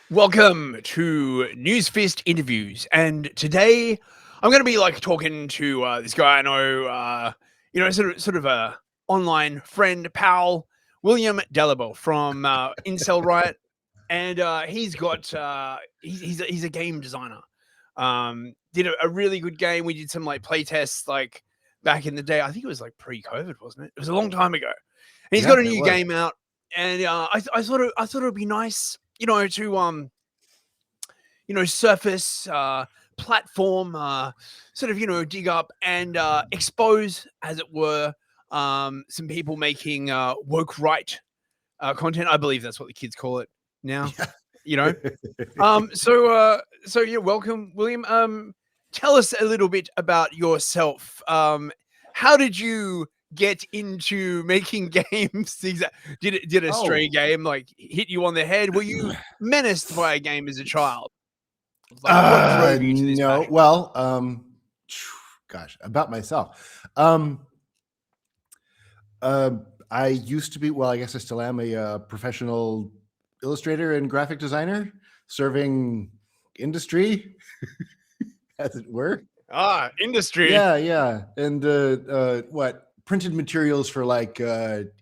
Welcome to News Fist Interviews, and today I'm going to be like talking to this guy I know, sort of a online friend, pal, William Dalebout from Incel Riot, and he's a game designer. Did a really good game. We did some like play tests like back in the day. I think it was like pre-COVID, wasn't it? It was a long time ago. And he's got Yeah, a it new was. game out, and I thought it'd be nice, to surface, platform, sort of, dig up and expose, as it were, some people making woke right content. I believe that's what the kids call it now. Yeah. You know. So yeah, welcome, William. Tell us a little bit about yourself. How did you get into making games? Did a stray Oh, game like hit you on the head? Were you menaced by a game as a child? Like, what drove you to this no. passion? Well, gosh, about myself. Uh, I used to be, well, I guess I still am a professional illustrator and graphic designer, serving industry, as it were. Industry. Yeah. And what printed materials for like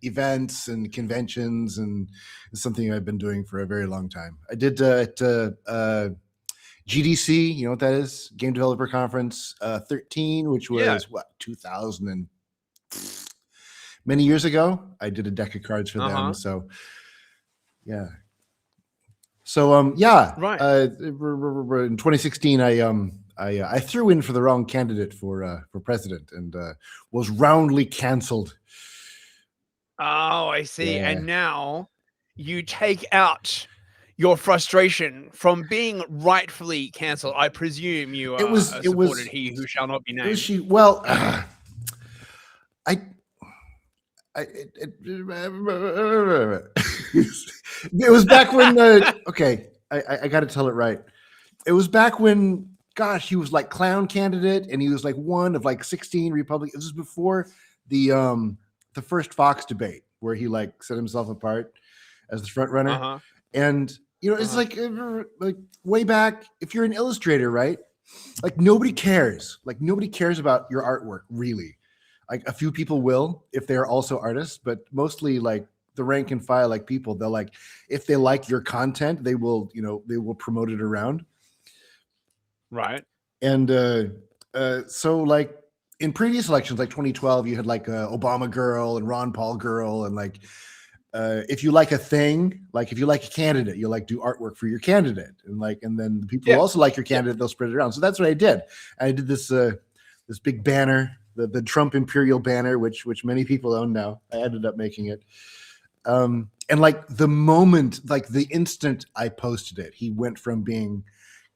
events and conventions, and it's something I've been doing for a very long time. I did at GDC, you know what that is? Game Developer Conference 13, which Yeah. was what, 2000 and many years ago. I did a deck of cards for them. So yeah. So yeah, Right. in 2016, I threw in for the wrong candidate for president and was roundly canceled. Oh, I see. Yeah. And now you take out your frustration from being rightfully cancelled. I presume you It was supported He Who Shall Not Be it was Named. she well I it was back when okay, I got to tell it right. It was back when, gosh, he was like clown candidate, and he was like one of like 16 Republicans. This was before the first Fox debate where he like set himself apart as the front runner. And it's like way back. If you're an illustrator, right? Like nobody cares. Like nobody cares about your artwork, really. Like a few people will if they're also artists, but mostly like the rank and file like people, they'll like, if they like your content, they will promote it around. Right. And so like in previous elections, like 2012, you had like Obama girl and Ron Paul girl, and like if you like a thing, like if you like a candidate, you'll like do artwork for your candidate, and then the people who also like your candidate, they'll spread it around. So that's what I did. I did this this big banner, the Trump Imperial banner, which many people own now. I ended up making it. And like the moment, like the instant I posted it, he went from being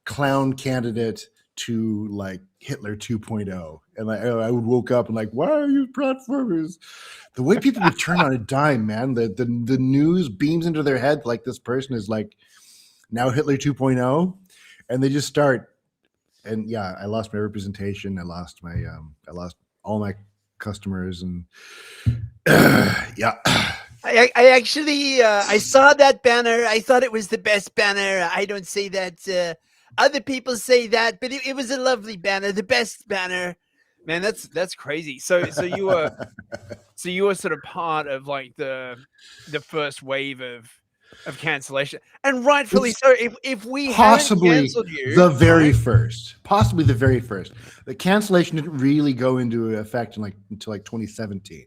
clown candidate to like Hitler 2.0. And like I would woke up and like, why are you platformers? The way people would turn on a dime, man. The news beams into their head like this person is like now Hitler 2.0, and they just start. And yeah, I lost my representation. I lost all my customers, and yeah. I actually I saw that banner. I thought it was the best banner. I don't say that. Other people say that, but it was a lovely banner, the best banner. Man, that's crazy. So you were sort of part of like the first wave of cancellation, and rightfully so. If we hadn't Possibly cancelled you, the very first. Possibly the very first. The cancellation didn't really go into effect until 2017.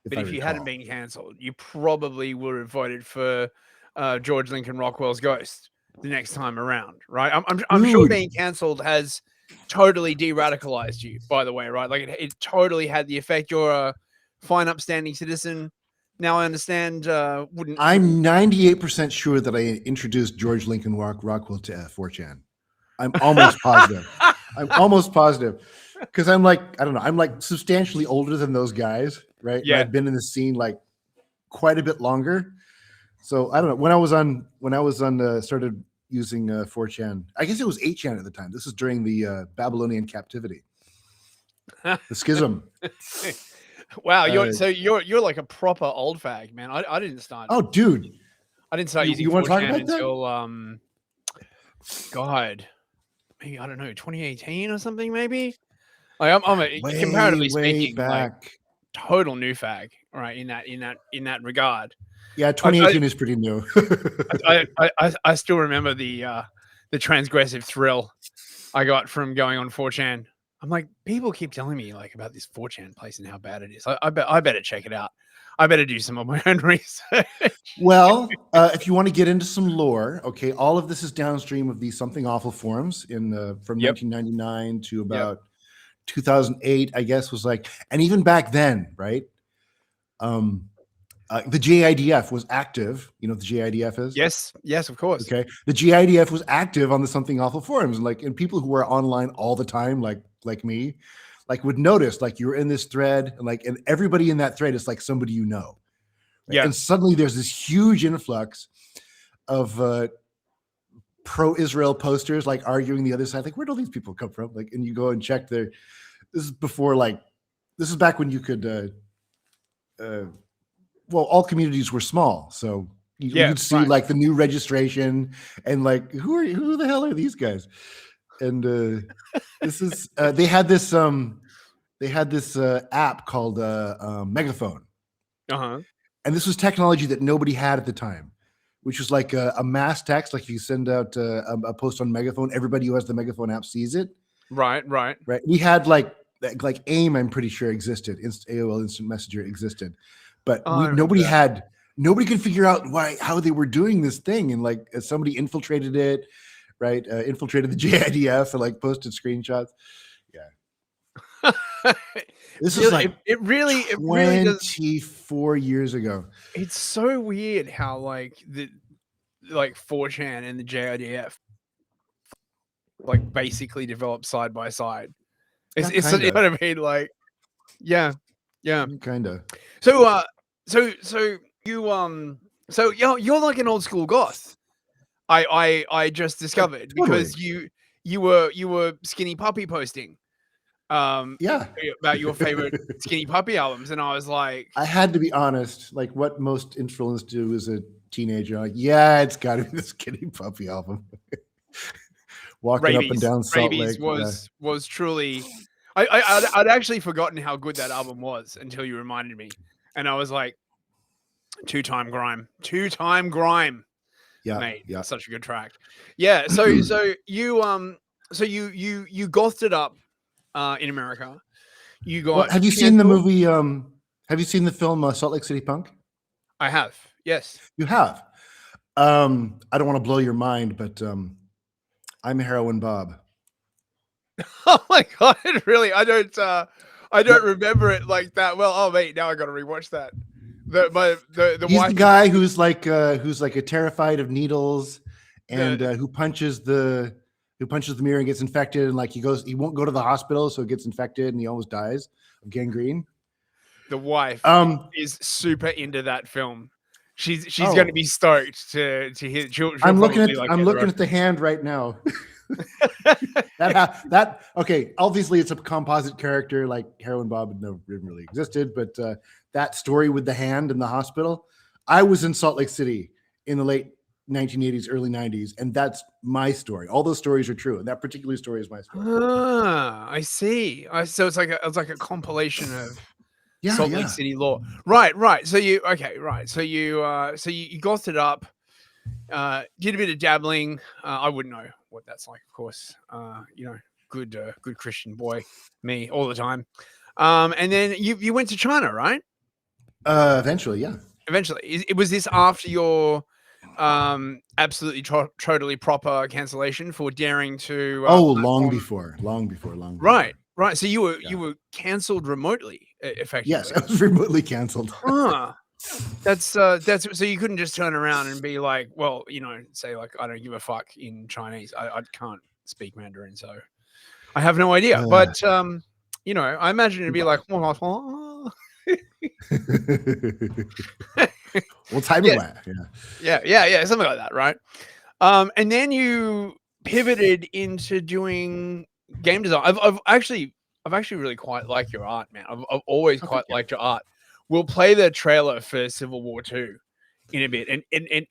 But if you hadn't been cancelled, you probably would have voted for George Lincoln Rockwell's Ghost the next time around, right? I'm sure being cancelled has totally de-radicalized you, by the way, right? Like it totally had the effect. You're a fine, upstanding citizen. Now I understand. I'm 98% sure that I introduced George Lincoln Rockwell to 4chan. I'm almost positive. I'm almost positive. Because I'm like, I don't know, I'm like substantially older than those guys, right? Yeah. And I've been in the scene like quite a bit longer. So I don't know. When I was on started using 4chan, I guess it was 8chan at the time. This is during the Babylonian captivity, the schism. Wow, you're like a proper old fag, man. I didn't start. Oh, dude. I didn't start using you want to talk 4chan about that? until God, maybe I don't know, 2018 or something, maybe. Like I'm a Way, comparatively way speaking, like back. total new fag, right? In that regard. Yeah, I 2018 is pretty new. I still remember the transgressive thrill I got from going on 4chan. I'm like, people keep telling me like about this 4chan place and how bad it is. I better check it out. I better do some of my own research. Well, if you want to get into some lore, okay, all of this is downstream of these Something Awful forums from Yep. 1999 to about 2008, I guess, was like, and even back then, right? The GIDF was active. You know what the GIDF is? Yes, of course. Okay. The GIDF was active on the Something Awful forums. And people who were online all the time, like me, like would notice, like you're in this thread, and everybody in that thread is like somebody you know. Right? Yeah. And suddenly there's this huge influx of pro-Israel posters like arguing the other side. Like, where do all these people come from? Like, and you go and check this is back when you could well, all communities were small, so you'd see right. like the new registration and like who the hell are these guys? And this is they had this app called Megaphone, Uh-huh. and this was technology that nobody had at the time, which was like a mass text. Like if you send out a post on Megaphone, everybody who has the Megaphone app sees it. Right. We had like AIM, I'm pretty sure existed. AOL Instant Messenger existed, but nobody could figure out how they were doing this thing, and like somebody infiltrated it, right? Infiltrated the JIDF and like posted screenshots. Yeah, this is like it really 24 years ago. It's so weird how like 4chan and the JIDF like basically developed side by side. It's you know what I mean? Like, yeah. Kind of. So you're like an old school goth. I just discovered because you were skinny puppy posting. About your favorite skinny puppy albums, and I was like, I had to be honest. Like, what most influenced do as a teenager? Like, yeah, it's got to be the Skinny Puppy album. Walking up and down Salt Lake was truly. I'd actually forgotten how good that album was until you reminded me, and I was like, two-time grime. Yeah, mate, yeah, such a good track. Yeah, so you gothed it up in America. You got. Well, have you seen the movie? Have you seen the film Salt Lake City Punk? I have. Yes, you have. I don't want to blow your mind, but I'm Heroin Bob. Oh my god! Really, I don't remember it like that well. Oh mate, now I got to rewatch that. He's the guy who's like a terrified of needles and who punches the mirror and gets infected, and like he won't go to the hospital, so he gets infected and he almost dies of gangrene. The wife is super into that film. She's going to be stoked to hear. I'm looking at the hand right now. Okay. Obviously, it's a composite character. Like Heroin Bob never really existed, but that story with the hand in the hospital. I was in Salt Lake City in the late 1980s, early 90s, and that's my story. All those stories are true, and that particular story is my story. I see. So it's like a compilation of Salt Lake City lore. Right. So you gothed it up. Did a bit of dabbling. I wouldn't know what that's like, of course. Good Christian boy, me all the time. And then you went to China, right? Eventually, yeah. Eventually, was this after your absolutely totally proper cancellation for daring to? Long before. Right. So you were cancelled remotely, effectively. Yes, I was remotely cancelled. That's so you couldn't just turn around and be like, well, say like, I don't give a fuck in Chinese. I can't speak Mandarin, so I have no idea. But I imagine it'd be like, well, time yeah, something like that, right? And then you pivoted into doing game design. I've actually really quite liked your art, man. I've always quite liked your art. We'll play the trailer for Civil War 2 in a bit, and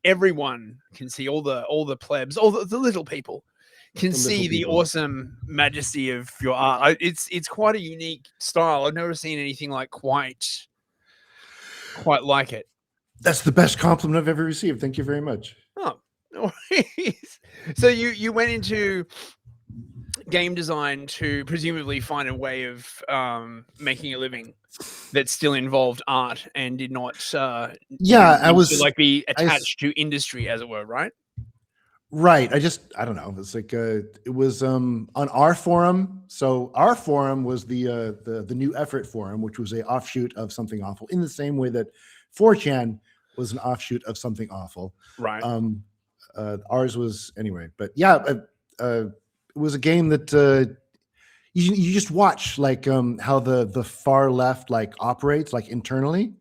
everyone can see all the plebs, all the little people can The see little the people. awesome majesty of your art. It's quite a unique style. I've never seen anything like quite like it. That's the best compliment I've ever received. Thank you very much. Oh, no worries. So you went into game design to presumably find a way of making a living that still involved art and did not Yeah, didn't need to like be I s- attached to industry, as it were, right? right. I don't know. It's like it was on our forum. So our forum was the New Effort forum, which was a offshoot of Something Awful, in the same way that 4chan was an offshoot of Something Awful. Right. Ours was anyway, but yeah, it was a game that you just watch like how the far left like operates like internally,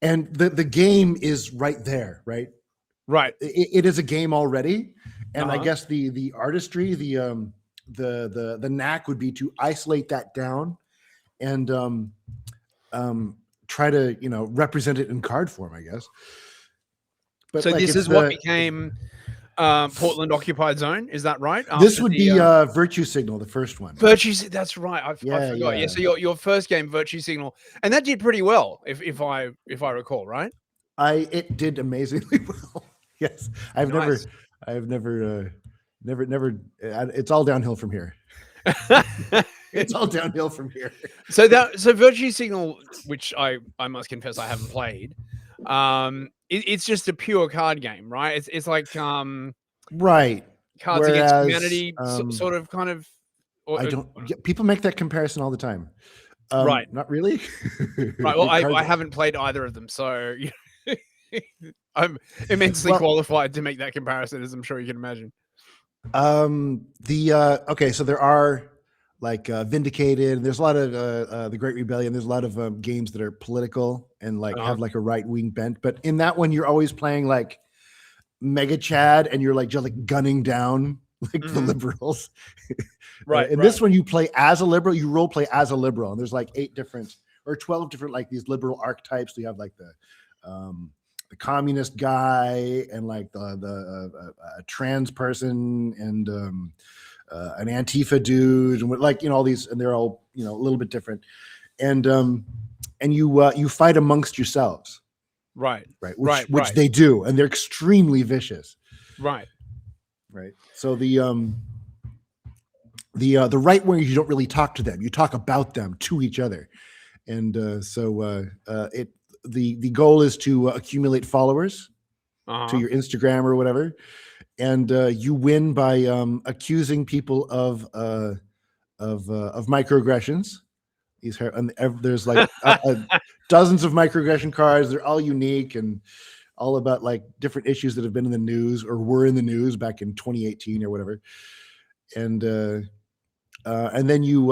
and the game is right there, right? Right. It is a game already, and I Uh-huh. guess the artistry, the knack would be to isolate that down and try to represent it in card form, I guess. But So like this it's is what became Portland Occupied Zone. Is that right? this After would the be Virtue Signal, the first one. Virtue. That's right. I Yeah, forgot. Yeah. yeah. So your first game, Virtue Signal, and that did pretty well, if I recall, right? It did amazingly well. Yes, Nice. never. It's all downhill from here. It's all downhill from here. So Virtue Signal, which I must confess I haven't played, it's just a pure card game, right? It's like Right. Cards Against Whereas Humanity, sort of, kind of. Or, I don't. People make that comparison all the time. Right. Not really. Right. Well, Cards- I haven't played either of them, so I'm immensely Well- qualified to make that comparison, as I'm sure you can imagine. Okay, so there are like Vindicated. There's a lot of the Great Rebellion. There's a lot of games that are political and like have like a right wing bent. But in that one, you're always playing like Mega Chad, and you're like just like gunning down like the liberals. Right. In this one, you play as a liberal. You role play as a liberal, and there's like 8 different or 12 different like these liberal archetypes. You have like the communist guy, and like the trans person, and an Antifa dude, and like all these, and they're all a little bit different, and you fight amongst yourselves, Right. which they do, and they're extremely vicious, right. So the right wingers, you don't really talk to them, you talk about them to each other, and the goal is to accumulate followers to your Instagram or whatever, and you win by accusing people of microaggressions. There's like dozens of microaggression cards. They're all unique and all about like different issues that have been in the news or were in the news back in 2018 or whatever. And then you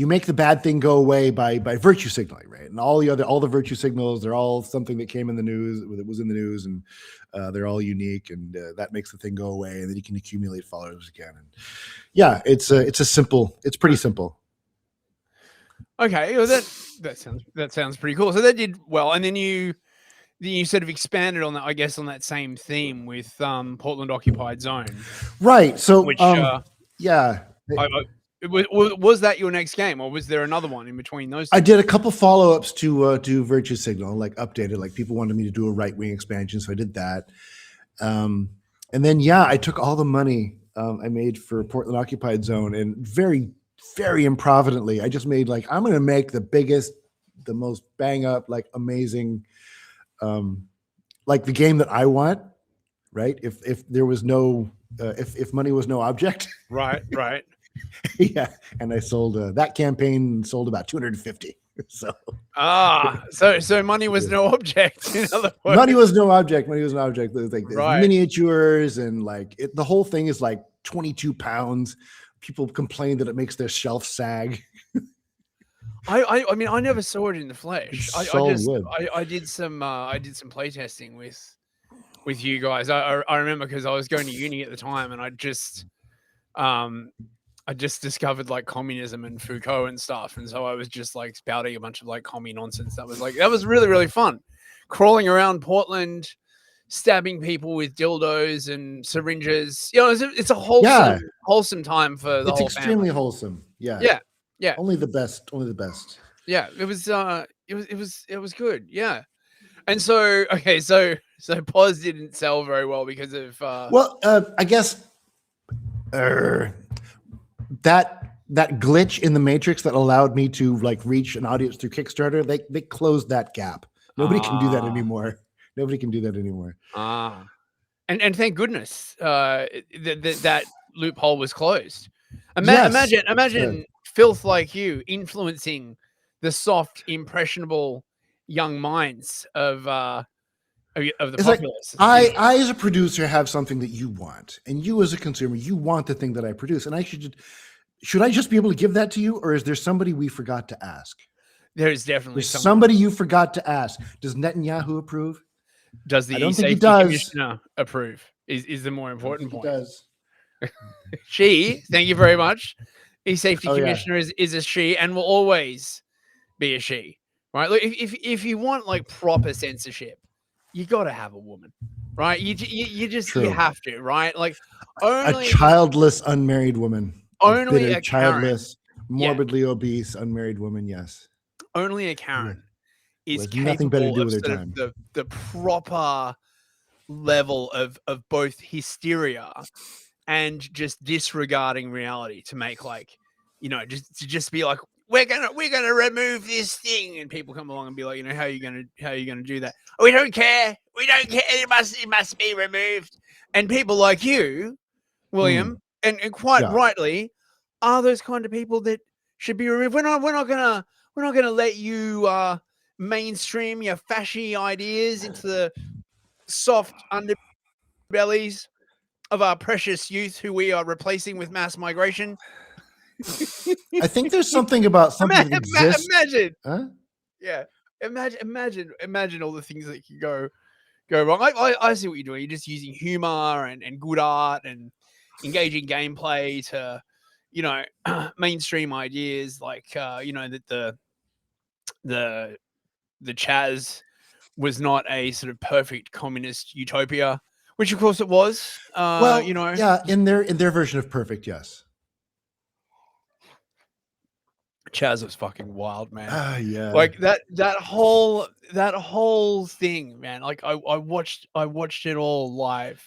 make the bad thing go away by virtue signaling, right? And all the virtue signals, they're all something that came in the news, that was in the news, and they're all unique, and that makes the thing go away, and then you can accumulate followers again. And yeah, it's pretty simple. Okay, well, that sounds pretty cool. So that did well, and then you sort of expanded on that, I guess, on that same theme with Portland Occupied Zone, right? So, which yeah. Was that your next game, or was there another one in between those two? I did a couple follow-ups to Virtue Signal, like updated, like people wanted me to do a right-wing expansion, so I did that. And then I took all the money I made for Portland Occupied Zone, and very, very improvidently, I just made like, I'm going to make the biggest, the most bang up, like amazing, like the game that I want, right? If there was no, if money was no object, right. Yeah, and I sold that campaign sold about 250. So so money was no object. In other words, money was no object. Money was an object. There's like Right. miniatures, and like the whole thing is like 22 pounds. People complain that it makes their shelf sag. I mean, I never saw it in the flesh. I did some play testing with you guys. I remember because I was going to uni at the time, and I just discovered like communism and Foucault and stuff, and so I was just like spouting a bunch of like commie nonsense. That was really, really fun, crawling around Portland, stabbing people with dildos and syringes. You know, it's a wholesome time for the It's whole extremely family. wholesome. Yeah. Yeah, yeah, Only the best. Only the best. yeah. It was good. Yeah. And so, okay, so Pause didn't sell very well because of Well, I guess that glitch in the matrix that allowed me to like reach an audience through Kickstarter, they closed that gap. Nobody can do that anymore. Nobody can do that anymore. And thank goodness that loophole was closed. Yes. Imagine filth like you influencing the soft, impressionable young minds of the It's like populace. I as a producer have something that you want, and you as a consumer, you want the thing that I produce, and I should I just be able to give that to you, or is there somebody we forgot to ask? There's definitely somebody you forgot to ask. Does Netanyahu approve? Does the I don't think he safety does. commissioner approve? Is the more important point. He does. She, thank you very much. E-safety commissioner is a she and will always be a she, right? Look, if you want like proper censorship, you got to have a woman, right? You just True. you have to, right? Like only a childless, unmarried woman, only bitter, a childless, morbidly obese, unmarried woman. Yes, only a Karen is with nothing better to capable do of with her sort time. of the proper level of both hysteria and just disregarding reality to make like, you know, just be like, we're gonna remove this thing, and people come along and be like, you know, how are you gonna do that? Oh, we don't care. It must be removed. And people like you, William, and quite rightly, are those kind of people that should be removed. We're not gonna let you mainstream your fashy ideas into the soft underbellies of our precious youth who we are replacing with mass migration. I think there's something about something that exists. Imagine, huh? Yeah, imagine all the things that can go wrong. I see what you're doing. You're just using humor and good art and engaging gameplay to, you know, mainstream ideas like you know, that the Chaz was not a sort of perfect communist utopia, which of course it was. Well, you know, yeah, in their version of perfect, yes. Chaz was fucking wild, man. Yeah. Like that whole thing, man. Like I watched it all live,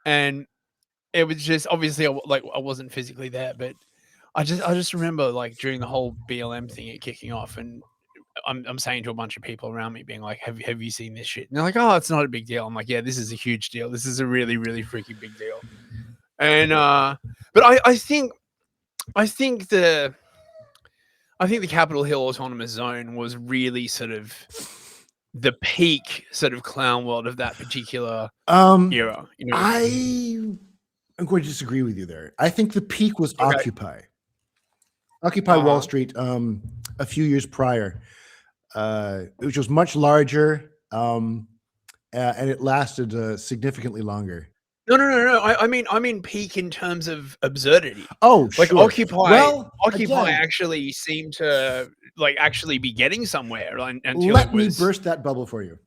and it was just obviously I wasn't physically there, but I just remember like during the whole BLM thing it kicking off, and I'm saying to a bunch of people around me, being like, have you seen this shit? And they're like, oh, it's not a big deal. I'm like, yeah, this is a huge deal. This is a really, really freaking big deal. And but I think the Capitol Hill Autonomous Zone was really sort of the peak sort of clown world of that particular era. You know, I'm going to disagree with you there. I think the peak was Occupy Wall Street a few years prior, which was much larger, and it lasted significantally longer. No. I mean peak in terms of absurdity. Oh, like sure. Occupy actually seemed to like actually be getting somewhere. Until let me burst that bubble for you.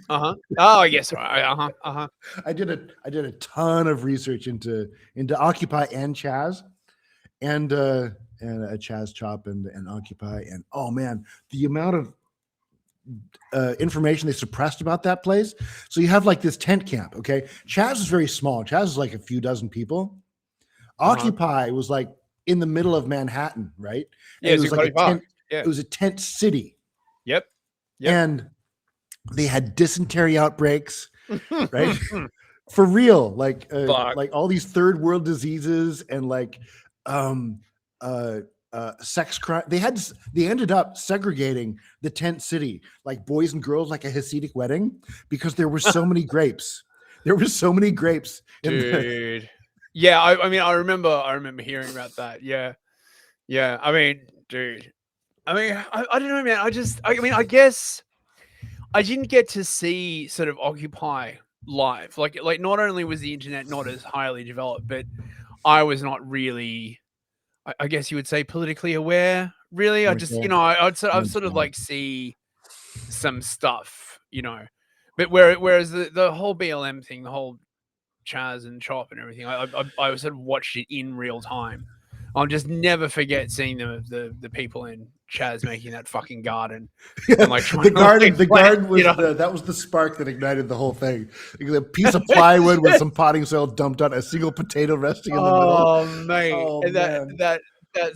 Oh, yes. I did a ton of research into Occupy and Chaz, and a Chaz Chop and Occupy, and oh man, the amount of information they suppressed about that place. So you have like this tent camp. Okay, Chaz is very small. Chaz is like a few dozen people. Occupy was like in the middle of Manhattan, right? Yeah, and it was like a tent. Yeah. It was a tent city. Yep. And they had dysentery outbreaks, right? For real, like all these third world diseases and like sex crime. They ended up segregating the tent city, like boys and girls, like a Hasidic wedding, because there were so many grapes. There were so many grapes, dude. Yeah, I mean, I remember hearing about that. Yeah. I mean, dude. I mean, I don't know, man. I guess I didn't get to see sort of Occupy live. Like not only was the internet not as highly developed, but I was not really, I guess you would say, politically aware. Really, I just, you know, I'd sort of like see some stuff, you know, But whereas the whole BLM thing, the whole Chaz and Chop and everything, I sort of watched it in real time. I'll just never forget seeing the people in Chaz making that fucking garden. Yeah, And like the garden, like, the garden was you know? that was the spark that ignited the whole thing. A piece of plywood with some potting soil dumped on, a single potato resting in the middle. Oh mate, Oh and man, that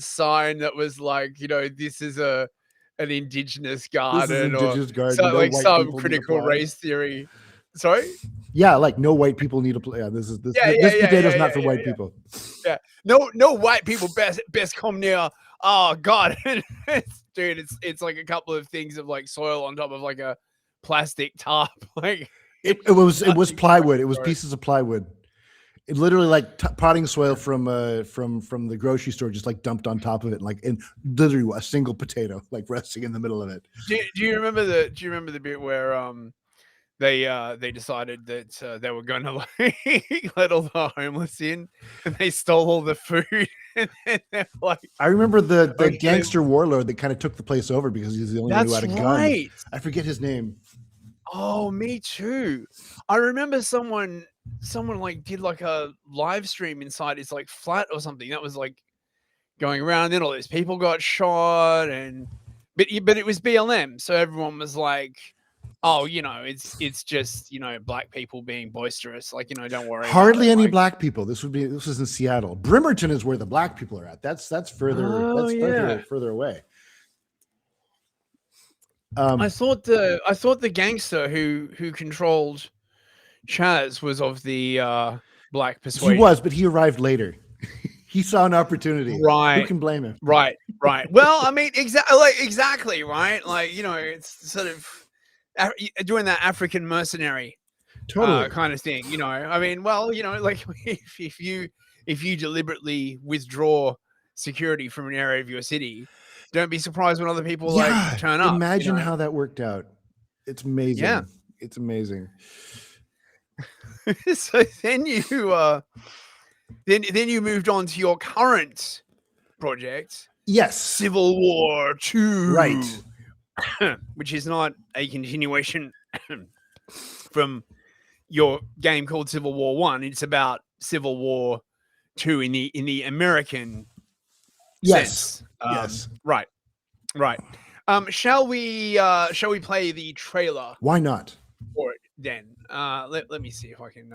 sign that was like, this is an indigenous this is garden, or indigenous garden. so No like white some people need to critical apply. race theory. Sorry. Yeah, like no white people need to play. Yeah, this potato's not for white people. Yeah. No white people best come near. Oh god. Dude, it's like a couple of things of like soil on top of like a plastic tarp. Like It was nothing plywood. It fucking was gross. pieces of plywood. It literally like potting soil from the grocery store, just like dumped on top of it, like in literally a single potato, like resting in the middle of it. Do you remember the bit where they decided that they were going to like let all the homeless in, and they stole all the food, and then they're like, I remember the okay, gangster warlord that kind of took the place over because he's the only one who that's had a gun. right. I forget his name. Oh, me too. I remember someone like did like a live stream inside his like flat or something that was like going around. Then all these people got shot, but it was BLM, so everyone was like, "Oh, it's just black people being boisterous. Like, don't worry about Hardly it." any Like, black people. This was in Seattle. Bremerton is where the black people are at. That's further. oh That's yeah. further away. I thought the gangster who controlled Chaz was of the black He persuasion. was, but he arrived later. He saw an opportunity. Right. Who can blame him? Right. Well, I mean, exactly, right? Like, it's sort of doing that African mercenary Totally. kind of thing. I mean, well, like if you deliberately withdraw security from an area of your city, don't be surprised when other people like turn up. Imagine how that worked out. It's amazing. Yeah. It's amazing. So then you moved on to your current project. Yes. Civil War 2. Right. Which is not a continuation from your game called Civil War 1. It's about Civil War 2 in the American sense. Yes. Right. Shall we play the trailer Why not? for it then? Let me see if I can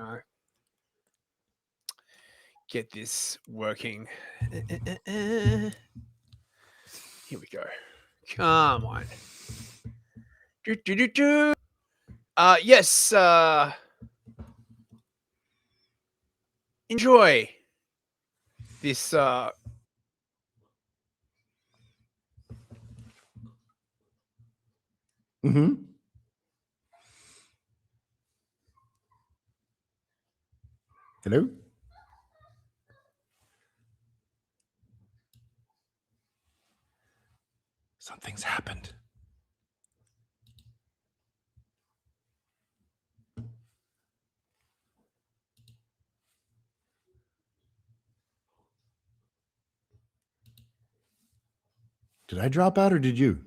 get this working. Here we go. Come on. Yes. Enjoy this. Mm-hmm. Hello? Something's happened. Did I drop out or did you?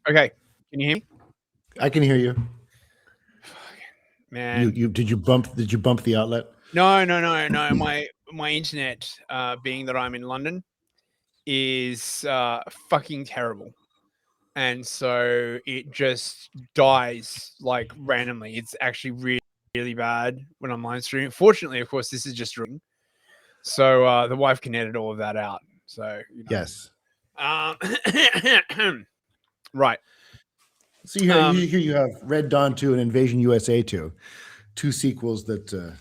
Okay. Can you hear me? I can hear you. Man. Did you bump the outlet? No. my internet, being that I'm in London, is fucking terrible. And so it just dies like randomly. It's actually really, really bad when I'm live streaming. Fortunately, of course, this is just ring, so the wife can edit all of that out. So Yes. Right. So here you have Red Dawn 2 and Invasion USA 2, two sequels that.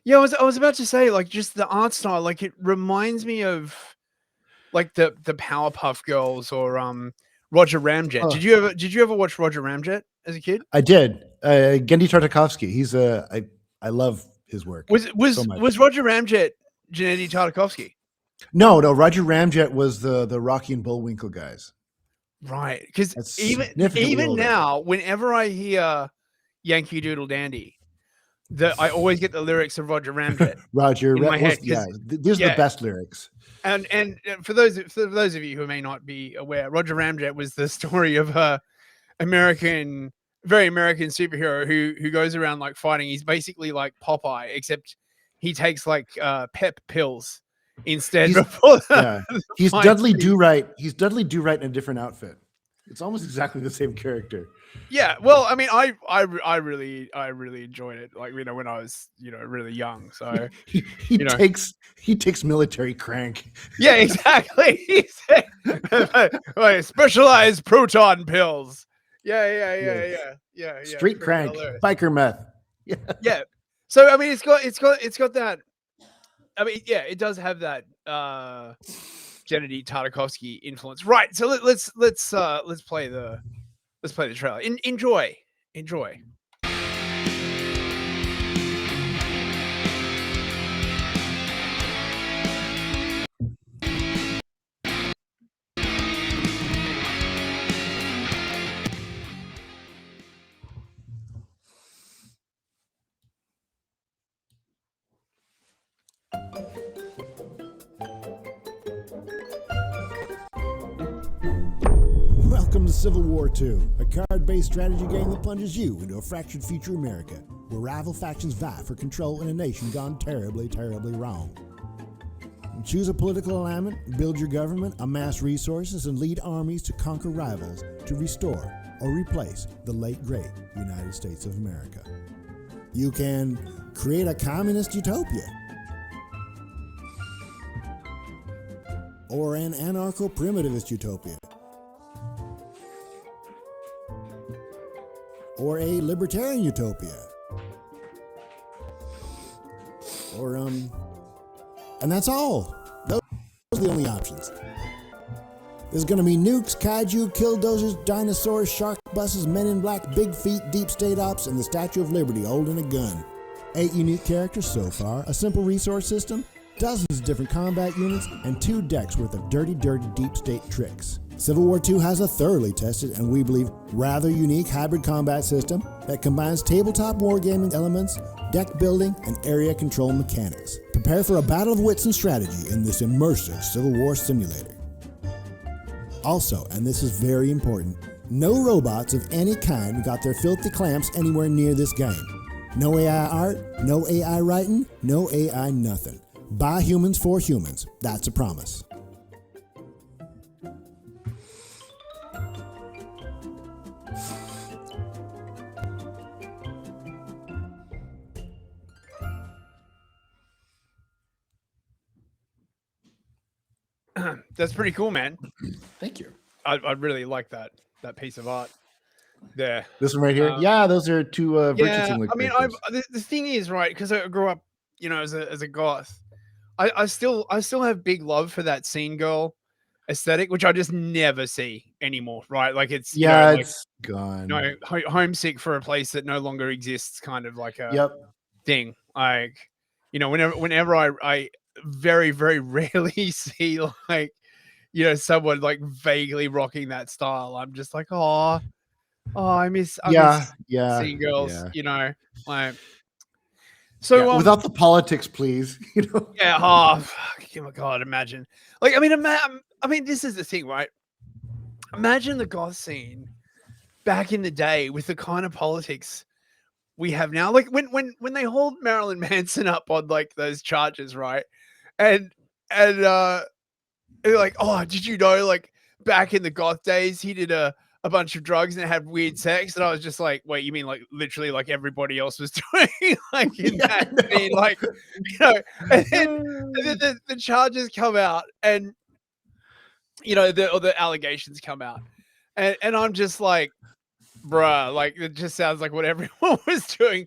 Yeah, I was about to say, like, just the art style, like it reminds me of like the Powerpuff Girls or Roger Ramjet. Oh, Did you ever watch Roger Ramjet as a kid? I did. Gendy Tartakovsky. He's I love his work so much. Was Roger Ramjet Gennady Tartakovsky? No, Roger Ramjet was the Rocky and Bullwinkle guys. Right, because That's even significantly older. now, whenever I hear Yankee Doodle Dandy, I always get the lyrics of Roger Ramjet Roger, in my head. yeah, these are the best lyrics. And for those of you who may not be aware, Roger Ramjet was the story of a very American superhero who goes around like fighting. He's basically like Popeye, except he takes like pep pills instead. He's Dudley Do-Right. He's Dudley Do-Right in a different outfit. It's almost exactly the same character. Yeah, well, I mean, I really enjoyed it. Like, when I was, really young. So he takes military crank. Yeah, exactly. He said, specialized proton pills. Yeah. Street crank, biker meth. Yeah. So I mean, it's got that. I mean, yeah, it does have that Gennady Tartakovsky influence, right? So let's play the trailer. Enjoy. Welcome to Civil War II, a card-based strategy game that plunges you into a fractured future America, where rival factions vie for control in a nation gone terribly, terribly wrong. Choose a political alignment, build your government, amass resources, and lead armies to conquer rivals to restore or replace the late great United States of America. You can create a communist utopia, or an anarcho-primitivist utopia, or a libertarian utopia, or and that's all. Those are the only options. There's gonna be nukes, kaiju, killdozers, dinosaurs, shark buses, men in black, big feet, deep state ops, and the Statue of Liberty holding a gun. 8 unique characters so far, a simple resource system, dozens of different combat units, and 2 decks worth of dirty deep state tricks. Civil War II has a thoroughly tested and we believe rather unique hybrid combat system that combines tabletop wargaming elements, deck building, and area control mechanics. Prepare for a battle of wits and strategy in this immersive Civil War simulator. Also, and this is very important, no robots of any kind got their filthy clamps anywhere near this game. No AI art, no AI writing, no AI nothing. By humans for humans, that's a promise. That's pretty cool, man. Thank you. I really like that piece of art there. This one right here. Yeah, those are 2 virtue signaling. I mean, the thing is, right, because I grew up, as a goth. I still have big love for that scene girl aesthetic, which I just never see anymore, right? Like it's it's gone. Homesick for a place that no longer exists, kind of like a thing. Like, whenever I very, very rarely see like, someone like vaguely rocking that style, I'm just like, I miss seeing girls, like. So without the politics, please. Yeah. Oh, my God! Imagine. Like, I mean, this is the thing, right? Imagine the goth scene back in the day with the kind of politics we have now. Like when they hold Marilyn Manson up on like those charges, right? And they're like, oh, did you know, like back in the goth days, he did a bunch of drugs and had weird sex, and I was just like, wait, you mean like literally like everybody else was doing like in that scene, like and then the charges come out, and the allegations come out, and I'm just like, bruh, like it just sounds like what everyone was doing.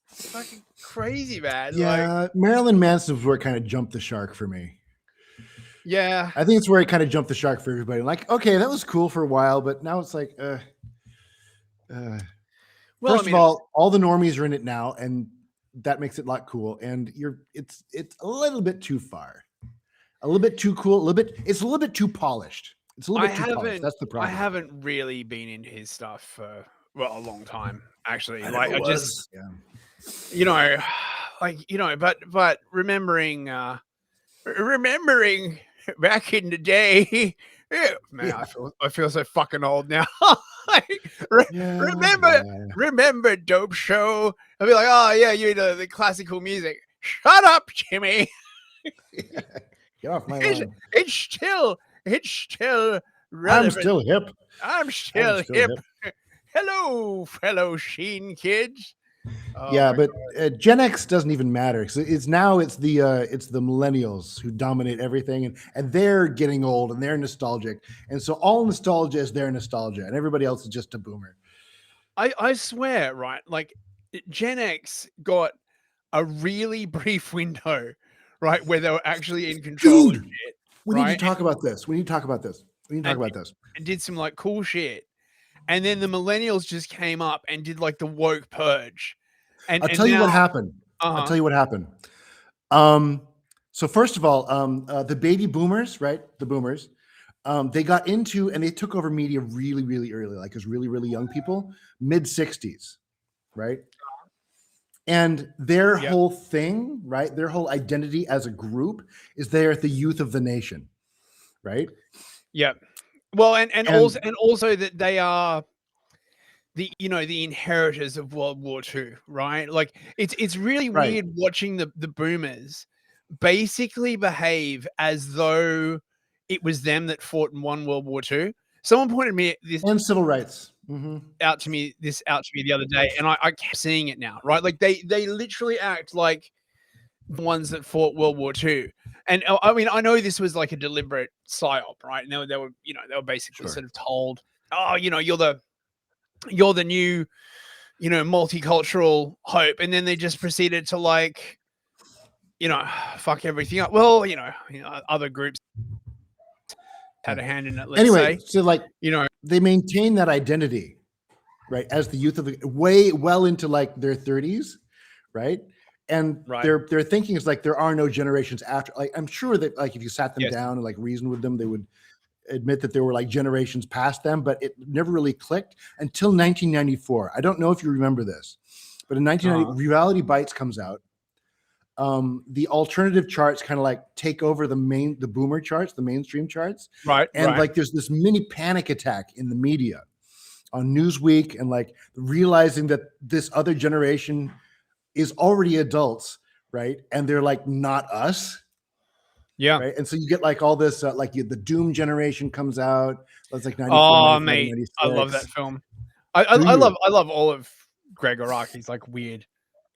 Fucking crazy, man. Yeah, like, Marilyn Manson's where it kind of jumped the shark for me. Yeah, I think it's where it kind of jumped the shark for everybody. Like, okay, that was cool for a while, but now it's like, well, first of all the normies are in it now, and that makes it a lot cool. And it's a little bit too far, a little bit too cool, it's a little bit too polished. It's a little bit too polished. That's the problem. I haven't really been into his stuff for a long time, actually. But remembering back in the day, man, I feel so fucking old now. Remember Dope Show? I'll be like, oh yeah, you know the classical music. Shut up, Jimmy. Get off my lawn. It's still relevant. I'm still hip. Hello, fellow Sheen kids. Oh, but Gen X doesn't even matter. It's the millennials who dominate everything, and they're getting old and they're nostalgic, and so all nostalgia is their nostalgia, and everybody else is just a boomer. I swear, right? Like Gen X got a really brief window, right, where they were actually in control of shit. We need to talk about this. And did some like cool shit. And then the millennials just came up and did like the woke purge. And I'll tell you what happened. I'll tell you what happened. So first of all, the baby boomers, right? The boomers, they got into and they took over media really, really early, like as really, really young people, mid-60s, right? And their whole thing, right? Their whole identity as a group is they're the youth of the nation, right? Yeah. Well, and also that they are the inheritors of World War II, right? Like it's really weird watching the boomers basically behave as though it was them that fought and won World War II. Someone pointed this and civil rights out to me the other day, and I kept seeing it now, right? Like they literally act like the ones that fought World War II. And I mean, I know this was like a deliberate psyop, right? And they were basically sort of told, oh, you're the new, multicultural hope. And then they just proceeded to like, fuck everything up. Well, other groups had a hand in it. Let's say. So like, they maintain that identity, right? As the youth of the way well into like their 30s, right? And their thinking is like there are no generations after. Like I'm sure that like if you sat them down and like reasoned with them, they would admit that there were like generations past them, but it never really clicked until 1994. I don't know if you remember this, but in 1990, Reality Bites comes out. The alternative charts kind of like take over the boomer charts, the mainstream charts, right? And like there's this mini panic attack in the media, on Newsweek, and like realizing that this other generation is already adults, right? And they're like not us. Yeah. Right. And so you get like all this, the Doom generation comes out. That's like 94. Oh, mate, I love that film. I love all of Greg Araki's like weird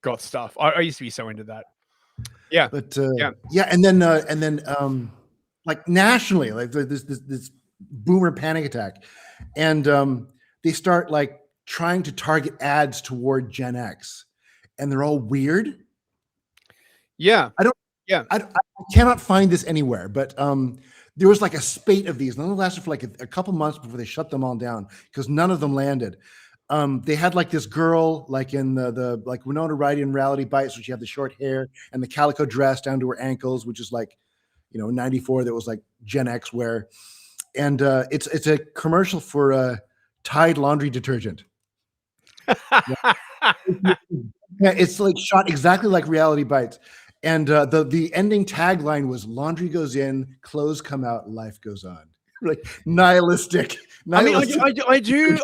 goth stuff. I used to be so into that. Yeah. But and then like nationally, like this boomer panic attack, and they start like trying to target ads toward Gen X, and they're all weird. Yeah. I cannot find this anywhere, but there was like a spate of these, and they lasted for like a couple months before they shut them all down because none of them landed. They had like this girl, like in the like Winona Ryder in Reality Bites, where she had the short hair and the calico dress down to her ankles, which is like, in 94, that was like Gen X wear, and it's a commercial for Tide laundry detergent. It's like shot exactly like Reality Bites. And the ending tagline was "Laundry goes in, clothes come out, life goes on." Like nihilistic. I mean, I do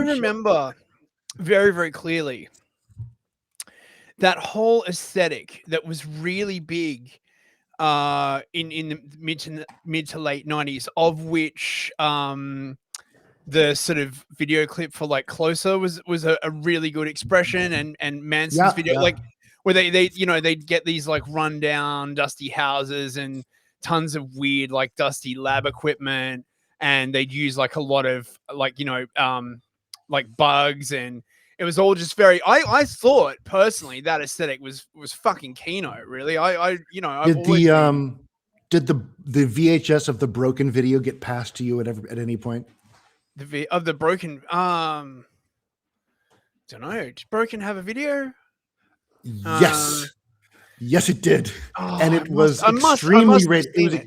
remember very, very clearly that whole aesthetic that was really big in the mid to late 90s, of which the sort of video clip for like Closer was a really good expression, and Manson's video, like where they you know, they'd get these like rundown dusty houses and tons of weird like dusty lab equipment, and they'd use like a lot of like, you know, like bugs, and it was all just very, I thought personally that aesthetic was fucking Kino, really. I you know, I've did the VHS of the Broken video get passed to you at any point? The Broken, don't know. Did Broken have a video? Yes. Yes, it did. Oh, and it was extremely rated. It was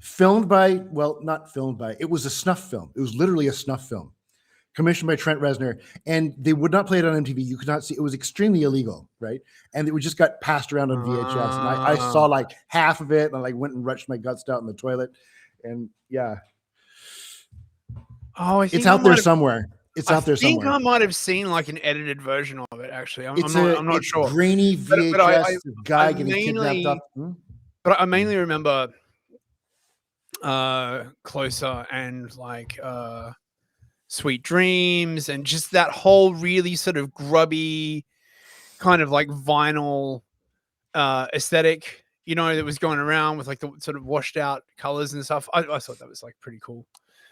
filmed by, well, not filmed by, it was a snuff film. It was literally a snuff film commissioned by Trent Reznor, and they would not play it on MTV. You could not see, it was extremely illegal, right? And it just got passed around on VHS. And I saw like half of it, and I like went and rushed my guts out in the toilet. And yeah. Oh, I think it's out there somewhere. It's out there somewhere. I think I might have seen like an edited version of it, actually. I'm not sure. Grainy VHS but guy getting kidnapped up. But I mainly remember Closer and like Sweet Dreams, and just that whole really sort of grubby kind of like vinyl aesthetic, you know, that was going around with like the sort of washed out colors and stuff. I thought that was like pretty cool.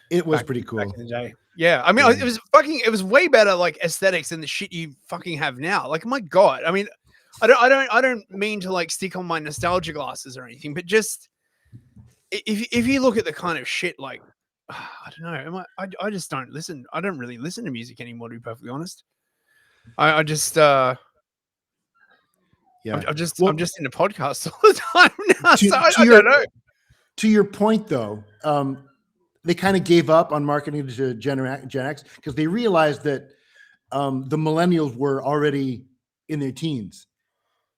It was pretty cool back in the day. Yeah, I mean, it was way better like aesthetics than the shit you fucking have now. Like, my God, I mean, I don't mean to like stick on my nostalgia glasses or anything, but just if you look at the kind of shit, like, I don't know, I just don't listen. I don't really listen to music anymore, to be perfectly honest. I just I'm just into podcasts all the time now. So I don't know. To your point, though, they kind of gave up on marketing to Gen X because they realized that the millennials were already in their teens,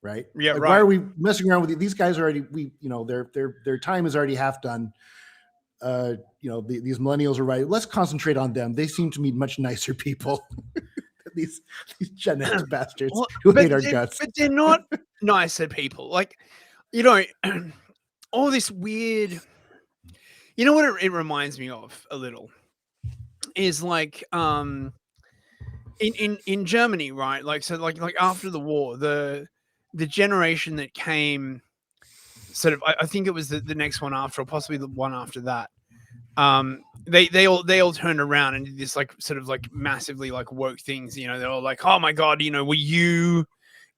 right? Yeah, like, right. Why are we messing around with these guys already? Their time is already half done. These millennials are right. Let's concentrate on them. They seem to be much nicer people. these Gen X bastards who hate our guts. But they're not nicer people. Like, you know, all this weird. You know what it reminds me of a little is like in Germany, right? Like, so like after the war, the generation that came sort of, I think it was the next one after, or possibly the one after that. They all turned around and did this like sort of like massively like woke things. You know, they're all like, oh my God, you know, were you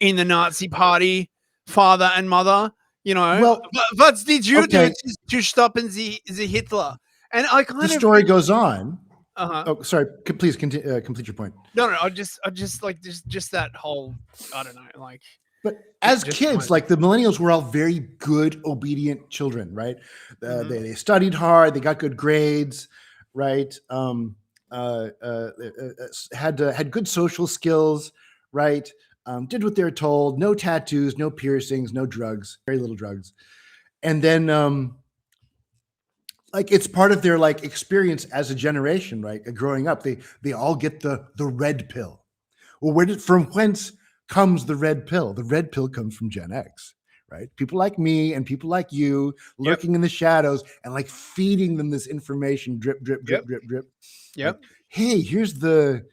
in the Nazi party, father and mother? You know, well, what did you do to stop the Hitler? And I kind of, the story goes on. Oh, sorry. Please complete your point. No, I just like just that whole, I don't know, like. But as kids, like the millennials were all very good, obedient children, right? They studied hard, they got good grades, right? Had good social skills, right? Did what they were told, no tattoos, no piercings, no drugs, very little drugs. And then like it's part of their like experience as a generation, right? Growing up, they all get the red pill. Well, from whence comes the red pill? The red pill comes from Gen X, right? People like me and people like you lurking in the shadows and like feeding them this information, drip, drip, drip, drip, drip. Yep. Like, hey, here's the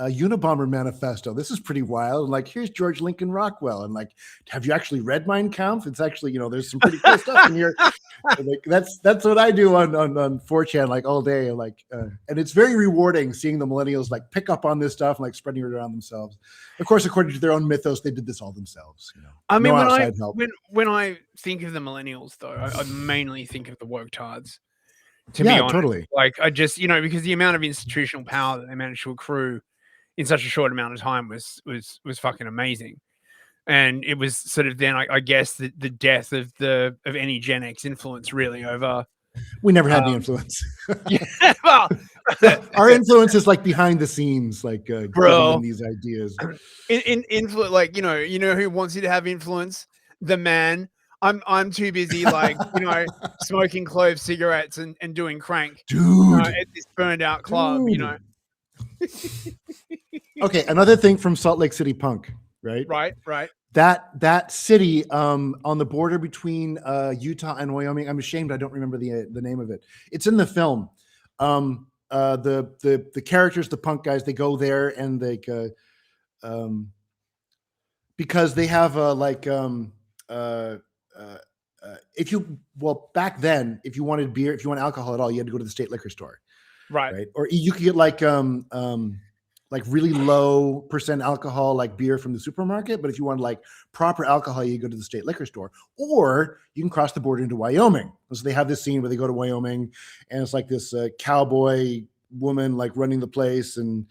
Unabomber manifesto. This is pretty wild. And like, here's George Lincoln Rockwell. And like, have you actually read Mein Kampf? It's actually, you know, there's some pretty cool stuff in here. Like that's what I do on 4chan like all day. Like, and it's very rewarding seeing the millennials like pick up on this stuff and like spreading it around themselves. Of course, according to their own mythos, they did this all themselves. You know, I mean, when I think of the millennials, though, I mainly think of the woke tards. To be honest, totally. Like, I just, you know, because the amount of institutional power that they managed to accrue in such a short amount of time was fucking amazing. And it was sort of then, I guess, the death of any Gen X influence really over. We never had any influence. Yeah, well, our influence is like behind the scenes, like bro, these ideas. In influence, like you know who wants you to have influence? The man. I'm too busy, like, you know, smoking clove cigarettes and doing crank, dude, at this burned out club, you know. Okay, another thing from Salt Lake City punk, right? Right. That city on the border between Utah and Wyoming. I'm ashamed I don't remember the name of it. It's in the film. The characters, the punk guys, they go there and they because they have if you back then, if you wanted beer, if you want alcohol at all, you had to go to the state liquor store, right? Or you could get like really low percent alcohol, like beer from the supermarket. But if you want like proper alcohol, you go to the state liquor store, or you can cross the border into Wyoming. So they have this scene where they go to Wyoming, and it's like this cowboy woman like running the place, and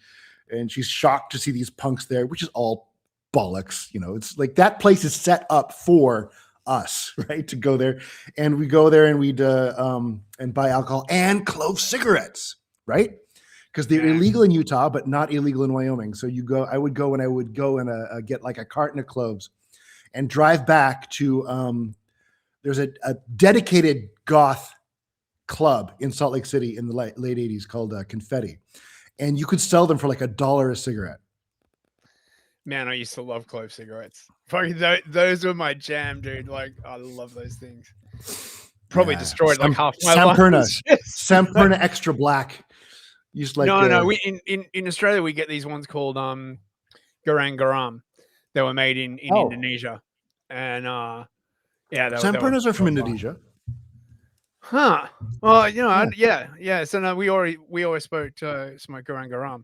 she's shocked to see these punks there, which is all bollocks. It's like that place is set up for us, right, to go there, and we go there and we'd and buy alcohol and clove cigarettes, right? Because they're illegal in Utah, but not illegal in Wyoming. So I would go and get like a carton of cloves and drive back to, there's a dedicated goth club in Salt Lake City in the late 80s called Confetti. And you could sell them for like $1 a cigarette. Man, I used to love clove cigarettes. Fucking those were my jam, dude. Like, I love those things. Probably destroyed like half my life. Semperna Extra Black. Like, no. We in Australia we get these ones called garang garam. They were made in Indonesia, and Sempernas are from Indonesia. Huh. Well, yeah. So no, we always smoke garang garam.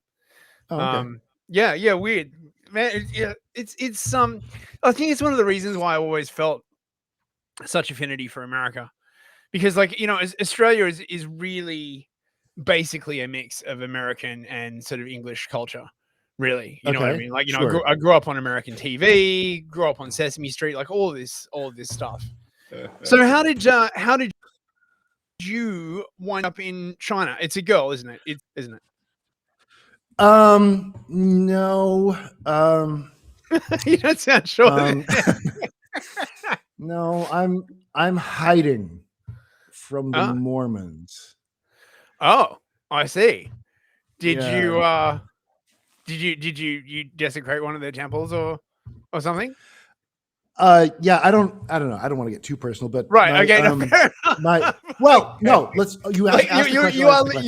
Oh, okay. Yeah, weird, man. It's I think it's one of the reasons why I always felt such affinity for America, because Australia is really basically a mix of American and sort of English culture, really. You know what I mean? Like, sure. I grew up on American TV, grew up on Sesame Street, like all of this stuff. So how did you wind up in China? It's a girl, isn't it? Isn't it? No. You don't sound sure. No, I'm hiding from the Mormons. Oh, I see. Did you desecrate one of their temples or something? Yeah, I don't know. I don't want to get too personal, but right. Okay. No. Let's. You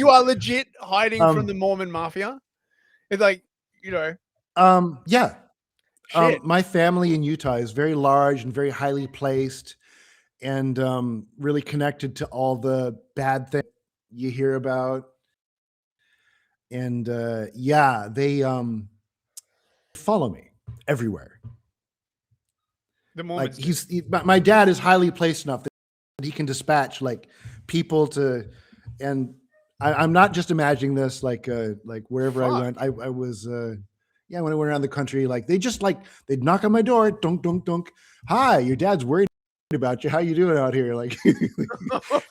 are legit hiding from the Mormon mafia. It's like, Yeah. My family in Utah is very large and very highly placed, and really connected to all the bad things you hear about. And they follow me everywhere. The Mormons. Like my dad is highly placed enough that he can dispatch like people to, and I'm not just imagining this, like wherever I went, I was when I went around the country, like they'd knock on my door, dunk dunk dunk, hi, your dad's worried about you, how you doing out here, like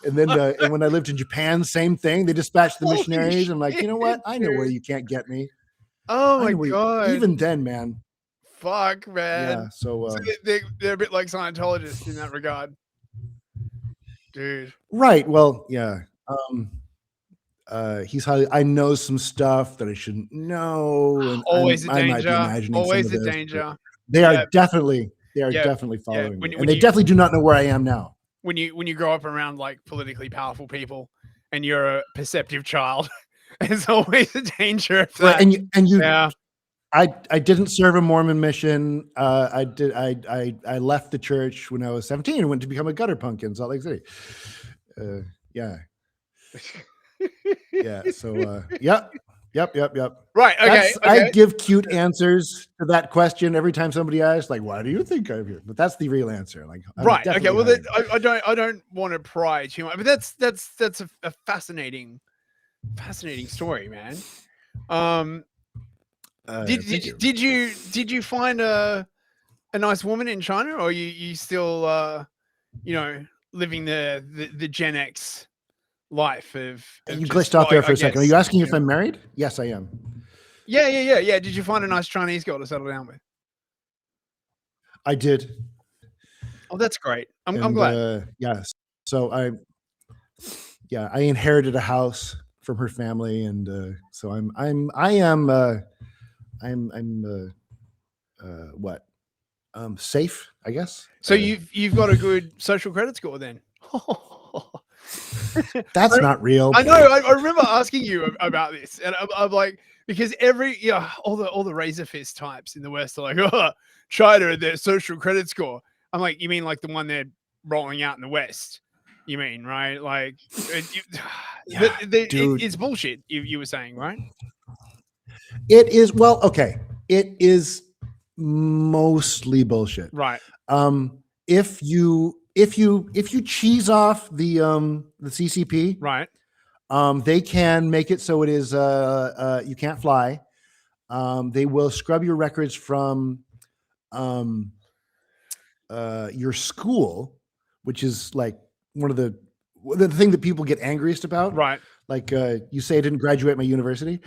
and then and when I lived in Japan, same thing, they dispatched the missionaries. I'm like, you know what, I know where you can't get me. Oh my god. Even then, man. Fuck, man. Yeah, so they're a bit like Scientologists in that regard, dude. Right. Well, yeah. He's highly. I know some stuff that I shouldn't know. And always I a might be danger. imagining Always some of a this, danger. They are definitely. They are definitely following me, and they definitely do not know where I am now. When you grow up around like politically powerful people, and you're a perceptive child, there's always a danger of that. Right, and you. Yeah. I didn't serve a Mormon mission. I left the church when I was 17 and went to become a gutter punk in Salt Lake City. Yeah. Yeah. So yep. Right. Okay. I give cute answers to that question every time somebody asks, like, "Why do you think I'm here?" But that's the real answer. Like, right. Okay. Well, I don't want to pry too much, but that's a fascinating story, man. Did you find a nice woman in China, or you still living the Gen X life of you glitched off there for a second. Are you asking if I'm married? Yes, I am. Yeah. Did you find a nice Chinese girl to settle down with? I did. Oh, that's great. I'm glad. Yes. So I inherited a house from her family, and so I what safe, I guess. So you've got a good social credit score then. That's not real. I know. I remember asking you about this, and I'm like, because all the razor fist types in the West are like, oh, China and their social credit score. I'm like, you mean like the one they're rolling out in the West? You mean, right? Like, it's bullshit. You were saying, right? It is. Well, okay. It is mostly bullshit. Right. If you cheese off the CCP, right, they can make it so it is you can't fly. They will scrub your records from your school, which is like one of the thing that people get angriest about. Right. Like you say I didn't graduate my university.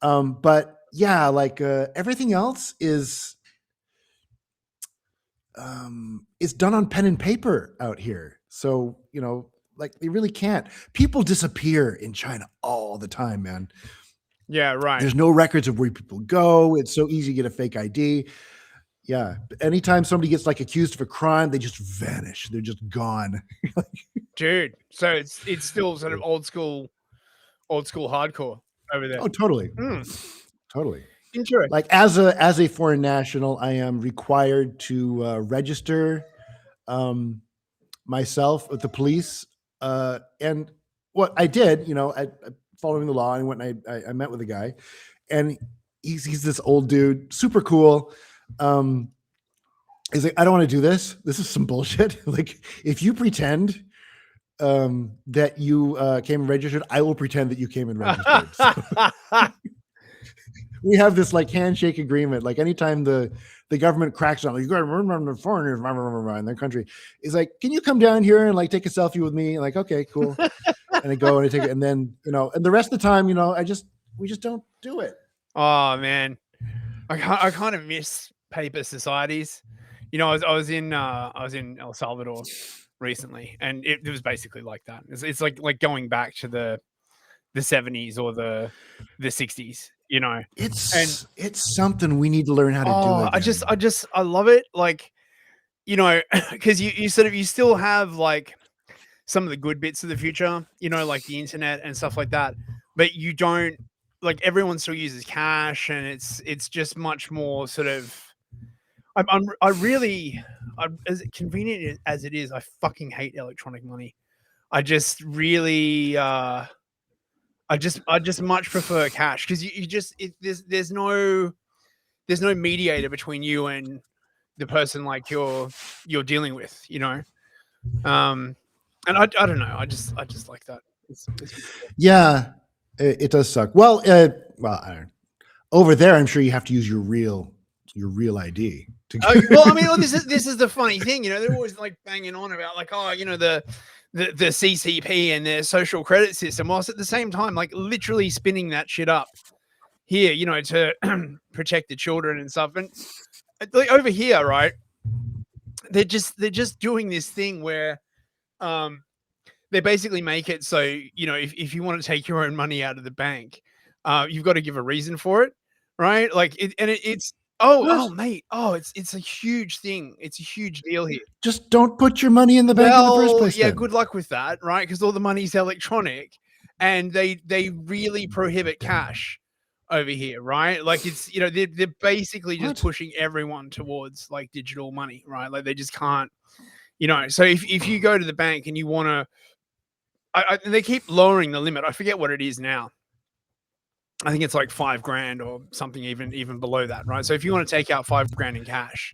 But yeah, like everything else is done on pen and paper out here. So, you know, like they really can't. People disappear in China all the time, man. Yeah, right. There's no records of where people go. It's so easy to get a fake ID. Yeah. Anytime somebody gets like accused of a crime, they just vanish. They're just gone. Dude. So it's still sort of old school hardcore over there. Oh, totally. Totally. Interesting. Like as a foreign national, I am required to register myself with the police. And what I did, you know, I following the law, I went and I met with a guy, and he's this old dude, super cool. He's like, I don't want to do this. This is some bullshit. Like, if you pretend that you came and registered, I will pretend that you came and registered. So we have this like handshake agreement. Like anytime the government cracks on, like, you got to remember the foreigners in their country. It's like, can you come down here and like take a selfie with me? And like, okay, cool. And I go and I take it, and then and the rest of the time, we just don't do it. Oh man, I kind of miss paper societies. I was in El Salvador recently, and it was basically like that. It's like going back to the 70s or the 60s. It's something we need to learn how to do. Again. I love it. Like, because you still have like some of the good bits of the future, like the internet and stuff like that, but you don't, like, everyone still uses cash, and it's just much more sort of, as convenient as it is, I fucking hate electronic money. I just really, I just much prefer cash, because there's no mediator between you and the person like you're dealing with, and I don't know, I just like that. Yeah, it does suck. Well, over there, I'm sure you have to use your real ID. Well, I mean, this is the funny thing, they're always like banging on about like, the CCP and their social credit system, whilst at the same time, like, literally spinning that shit up here, to protect the children and stuff. And like over here, right, they're just doing this thing where they basically make it so, if you want to take your own money out of the bank, you've got to give a reason for it, right? Like it's mate, it's a huge thing. It's a huge deal here. Just don't put your money in the bank in the first place. Yeah, then. good luck with that, right? Because all the money's electronic, and they really prohibit cash over here, right? Like, it's, they're basically just pushing everyone towards like digital money, right? Like, they just can't, so if you go to the bank and you want to, they keep lowering the limit. I forget what it is now. I think it's like $5,000 or something even below that, right? So if you want to take out $5,000 in cash,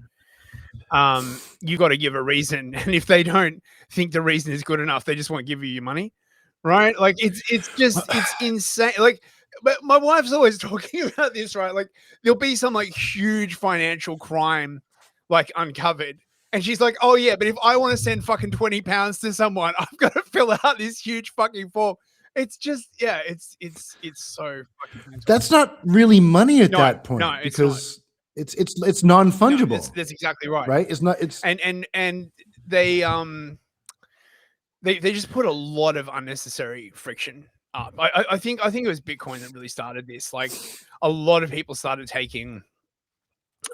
you got to give a reason, and if they don't think the reason is good enough, they just won't give you your money, right? Like, it's insane. Like, but my wife's always talking about this, right? Like, there'll be some like huge financial crime like uncovered, and she's like, oh yeah, but if I want to send fucking £20 to someone, I've got to fill out this huge fucking form. It's just, yeah, it's so fucking mental. That's not really money at that point. No, because it's non-fungible. No, that's exactly right. Right? It's not. It's and they just put a lot of unnecessary friction up. I think it was Bitcoin that really started this. Like a lot of people started taking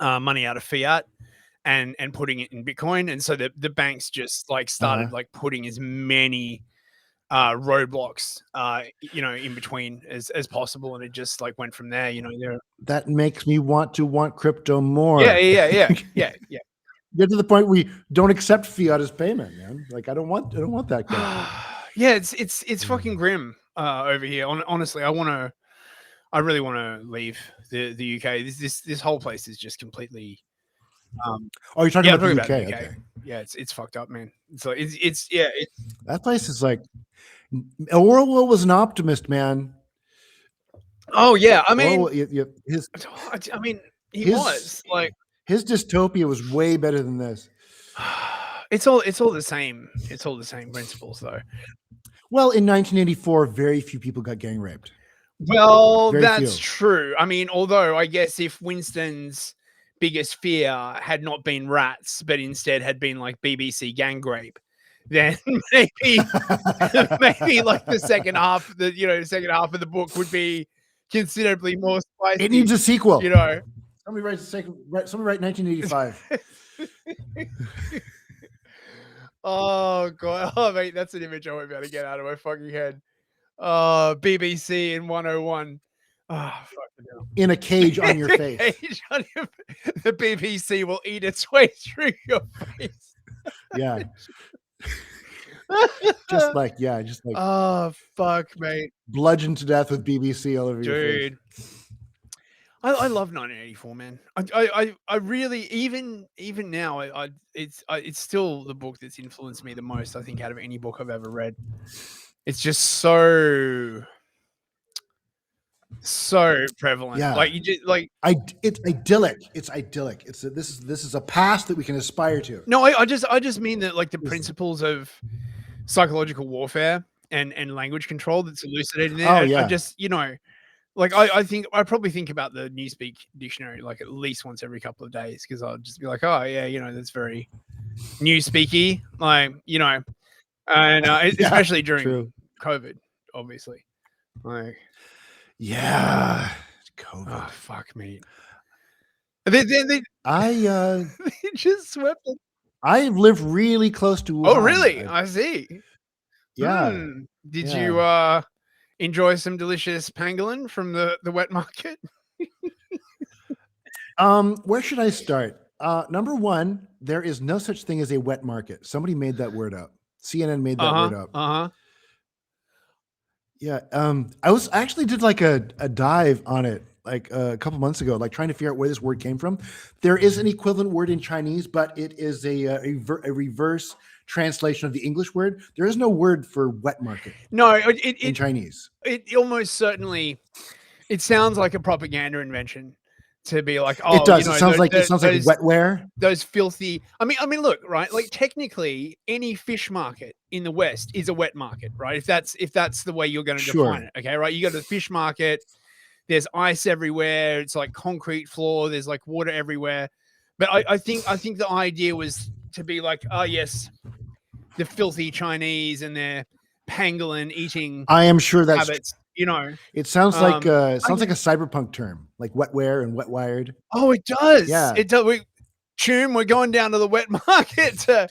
money out of fiat and putting it in Bitcoin, and so the banks just like started like putting as many roadblocks in between as possible, and it just like went from there. That makes me want crypto more. Yeah. Get to the point we don't accept fiat as payment, man. Like I don't want that guy. Yeah, it's fucking grim over here. Honestly, I really want to leave the UK. This whole place is just completely. Oh, you're talking Yeah, about the I'm UK. talking about the UK. Okay. Yeah, it's fucked up, man. So That place is like Orwell was an optimist, man. Oh yeah, I mean, Orwell, he was like his dystopia was way better than this. It's all the same. It's all the same principles, though. Well, in 1984, very few people got gang raped. Well, Very that's few. true. I mean, although I guess if Winston's biggest fear had not been rats, but instead had been like BBC gang rape, then maybe like the second half of the book would be considerably more spicy. It needs a sequel. Somebody write 1985. Oh god! Oh mate, that's an image I won't be able to get out of my fucking head. BBC in 101. Oh, fucking hell. In a cage on your face. The BBC will eat its way through your face. Yeah. just like. Oh fuck, mate. Bludgeoned to death with BBC all over your face. Dude. I love 1984, man. I really even now it's still the book that's influenced me the most, I think, out of any book I've ever read. It's just so prevalent. Yeah. Like you just like it's idyllic. This is a past that we can aspire to. No, I just mean that like the principles of psychological warfare and language control that's elucidated there. Oh, yeah. I just like I probably think about the Newspeak dictionary like at least once every couple of days, because I'll just be like, oh yeah, that's very Newspeaky, like and especially during COVID, obviously. Like, yeah, COVID. Oh fuck me. They just swept it. I live really close to Wuhan. Oh really? I see. Yeah. Did you enjoy some delicious pangolin from the wet market? Where should I start? Number one, there is no such thing as a wet market. Somebody made that word up. CNN made that word up. Yeah. I actually did like a dive on it like a couple months ago, like trying to figure out where this word came from. There is an equivalent word in Chinese, but it is a reverse translation of the English word. There is no word for wet market. No, in Chinese. It almost certainly, it sounds like a propaganda invention to be like, oh, it does. It sounds like wetware. Those filthy. I mean, look, right? Like technically, any fish market in the West is a wet market, right? If that's the way you're going to define it, okay, right? You go to the fish market. There's ice everywhere. It's like concrete floor. There's like water everywhere. But I think the idea was to be like, oh yes, the filthy Chinese and their pangolin eating. I am sure that's habits. It sounds like a cyberpunk term, like wetware and wetwired. Oh, it does. Yeah, it does. We're going down to the wet market to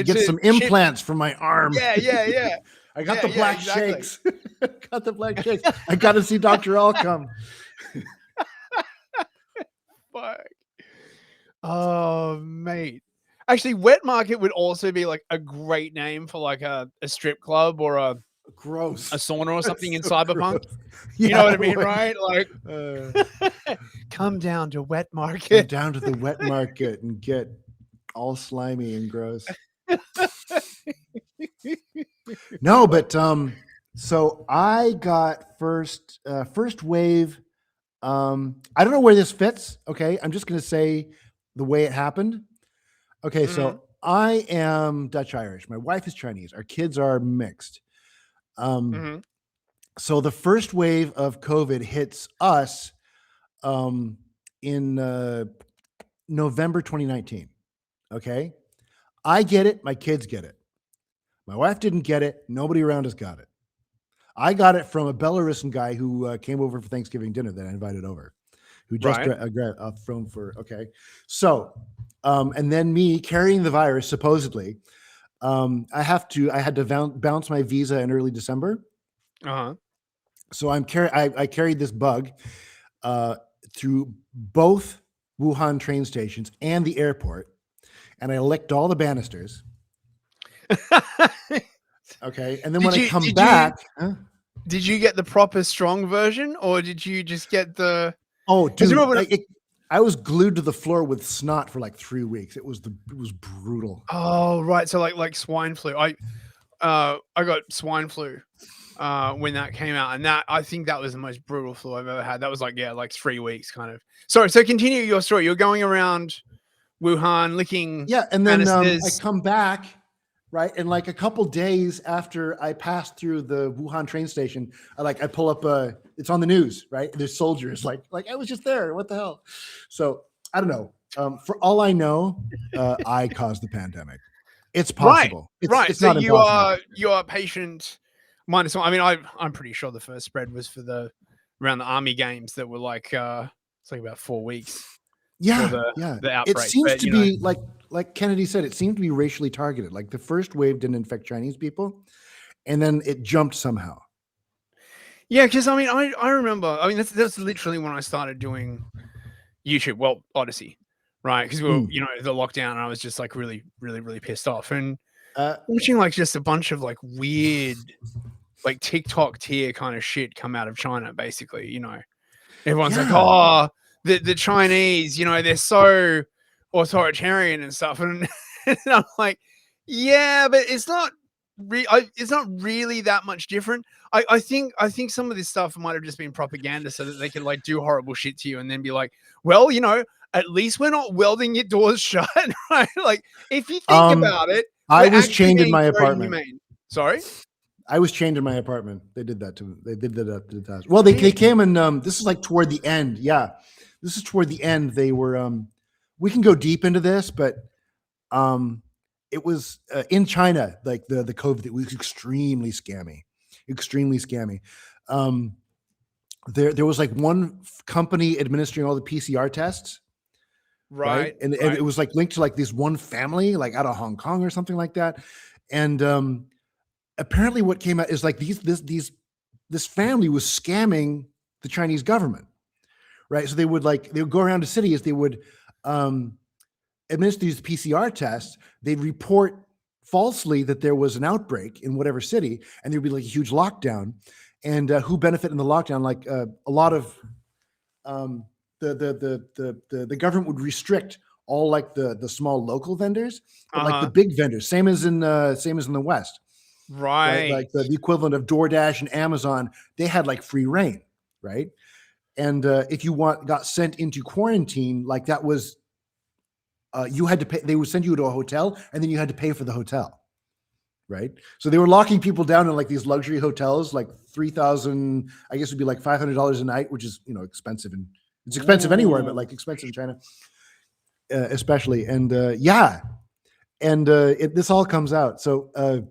get some implants for my arm. Yeah. I got the black shakes. Got the black shakes. I got to see Dr. Allcome. Fuck. Oh, mate. Actually, wet market would also be like a great name for like a strip club or a sauna or something in Cyberpunk. You know what I mean, right? Like, come down to wet market. Come down to the wet market and get all slimy and gross. No, but so I got first wave. I don't know where this fits. Okay, I'm just gonna say the way it happened. Okay, so I am Dutch Irish. My wife is Chinese. Our kids are mixed. So the first wave of COVID hits us in November 2019. Okay, I get it. My kids get it. My wife didn't get it. Nobody around us got it. I got it from a Belarusian guy who came over for Thanksgiving dinner that I invited over, who just flown for. Okay, so and then me carrying the virus supposedly. I had to bounce my visa in early December. So I carried this bug through both Wuhan train stations and the airport, and I licked all the banisters. Okay, and then when I come back, did you get the proper strong version, or did you just get the? Oh, dude, I was glued to the floor with snot for like 3 weeks. It was brutal. Oh, right. So like swine flu. I got swine flu when that came out, and I think that was the most brutal flu I've ever had. That was like 3 weeks kind of. Sorry. So continue your story. You're going around Wuhan licking. Yeah, and then I come back, right, and like a couple days after I passed through the Wuhan train station, I pull up it's on the news, right? There's soldiers like I was just there. What the hell? So I don't know. For all I know, I caused the pandemic. It's possible. Right. It's so not impossible. you are patient minus one. I mean, I'm pretty sure the first spread was around the Army Games that were like it's like about 4 weeks. Yeah, the outbreak. It seems to be like Kennedy said, it seemed to be racially targeted. Like the first wave didn't infect Chinese people, and then it jumped somehow. Yeah, because I mean, I remember. I mean, that's literally when I started doing YouTube. Well, Odyssey, right? Because we were, the lockdown, and I was just like really, really, really pissed off, and watching like just a bunch of like weird, like TikTok tier kind of shit come out of China. Basically, everyone's like, oh. The Chinese, they're so authoritarian and stuff, and I'm like, yeah, but it's not really that much different. I think some of this stuff might have just been propaganda so that they can like do horrible shit to you and then be like, well, at least we're not welding your doors shut, right? Like if you think about it, I was chained in my apartment. Sorry. I was chained in my apartment. They did that to me. They did that to the house. Well, they came and this is like toward the end. Yeah. This is toward the end. They were, we can go deep into this, but it was in China, like the COVID, it was extremely scammy. There was like one company administering all the PCR tests. Right. And it was like linked to like this one family, like out of Hong Kong or something like that. And apparently what came out is like this family was scamming the Chinese government. Right. So they would go around to cities, they would administer these PCR tests, they'd report falsely that there was an outbreak in whatever city, and there'd be like a huge lockdown. And who benefit in the lockdown? Like a lot of the government would restrict all like the small local vendors, but like the big vendors, same as in the West. Right. Like the equivalent of DoorDash and Amazon, they had like free reign, right? And if you got sent into quarantine, like that was, you had to pay. They would send you to a hotel, and then you had to pay for the hotel, right? So they were locking people down in like these luxury hotels, like $3,000. I guess would be like $500 a night, which is expensive, and it's expensive anywhere, but like expensive in China, especially. And this all comes out. So.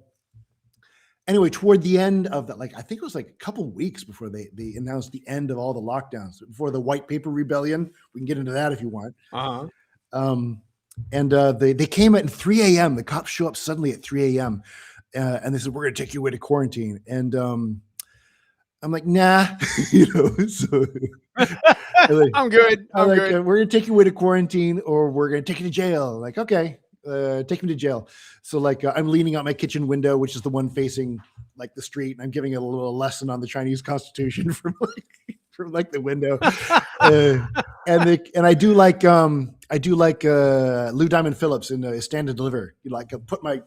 Anyway, toward the end of that, like I think it was like a couple weeks before they announced the end of all the lockdowns, before the White Paper Rebellion. We can get into that if you want. And they came at 3 a.m. The cops show up suddenly at 3 a.m. And they said, "We're going to take you away to quarantine." And I'm like, "Nah," So I'm good. I'm good. We're going to take you away to quarantine, or we're going to take you to jail. Like, okay. Take me to jail. So like I'm leaning out my kitchen window, which is the one facing like the street, and I'm giving a little lesson on the Chinese Constitution from the window. And I do like Lou Diamond Phillips in Stand and Deliver. Put my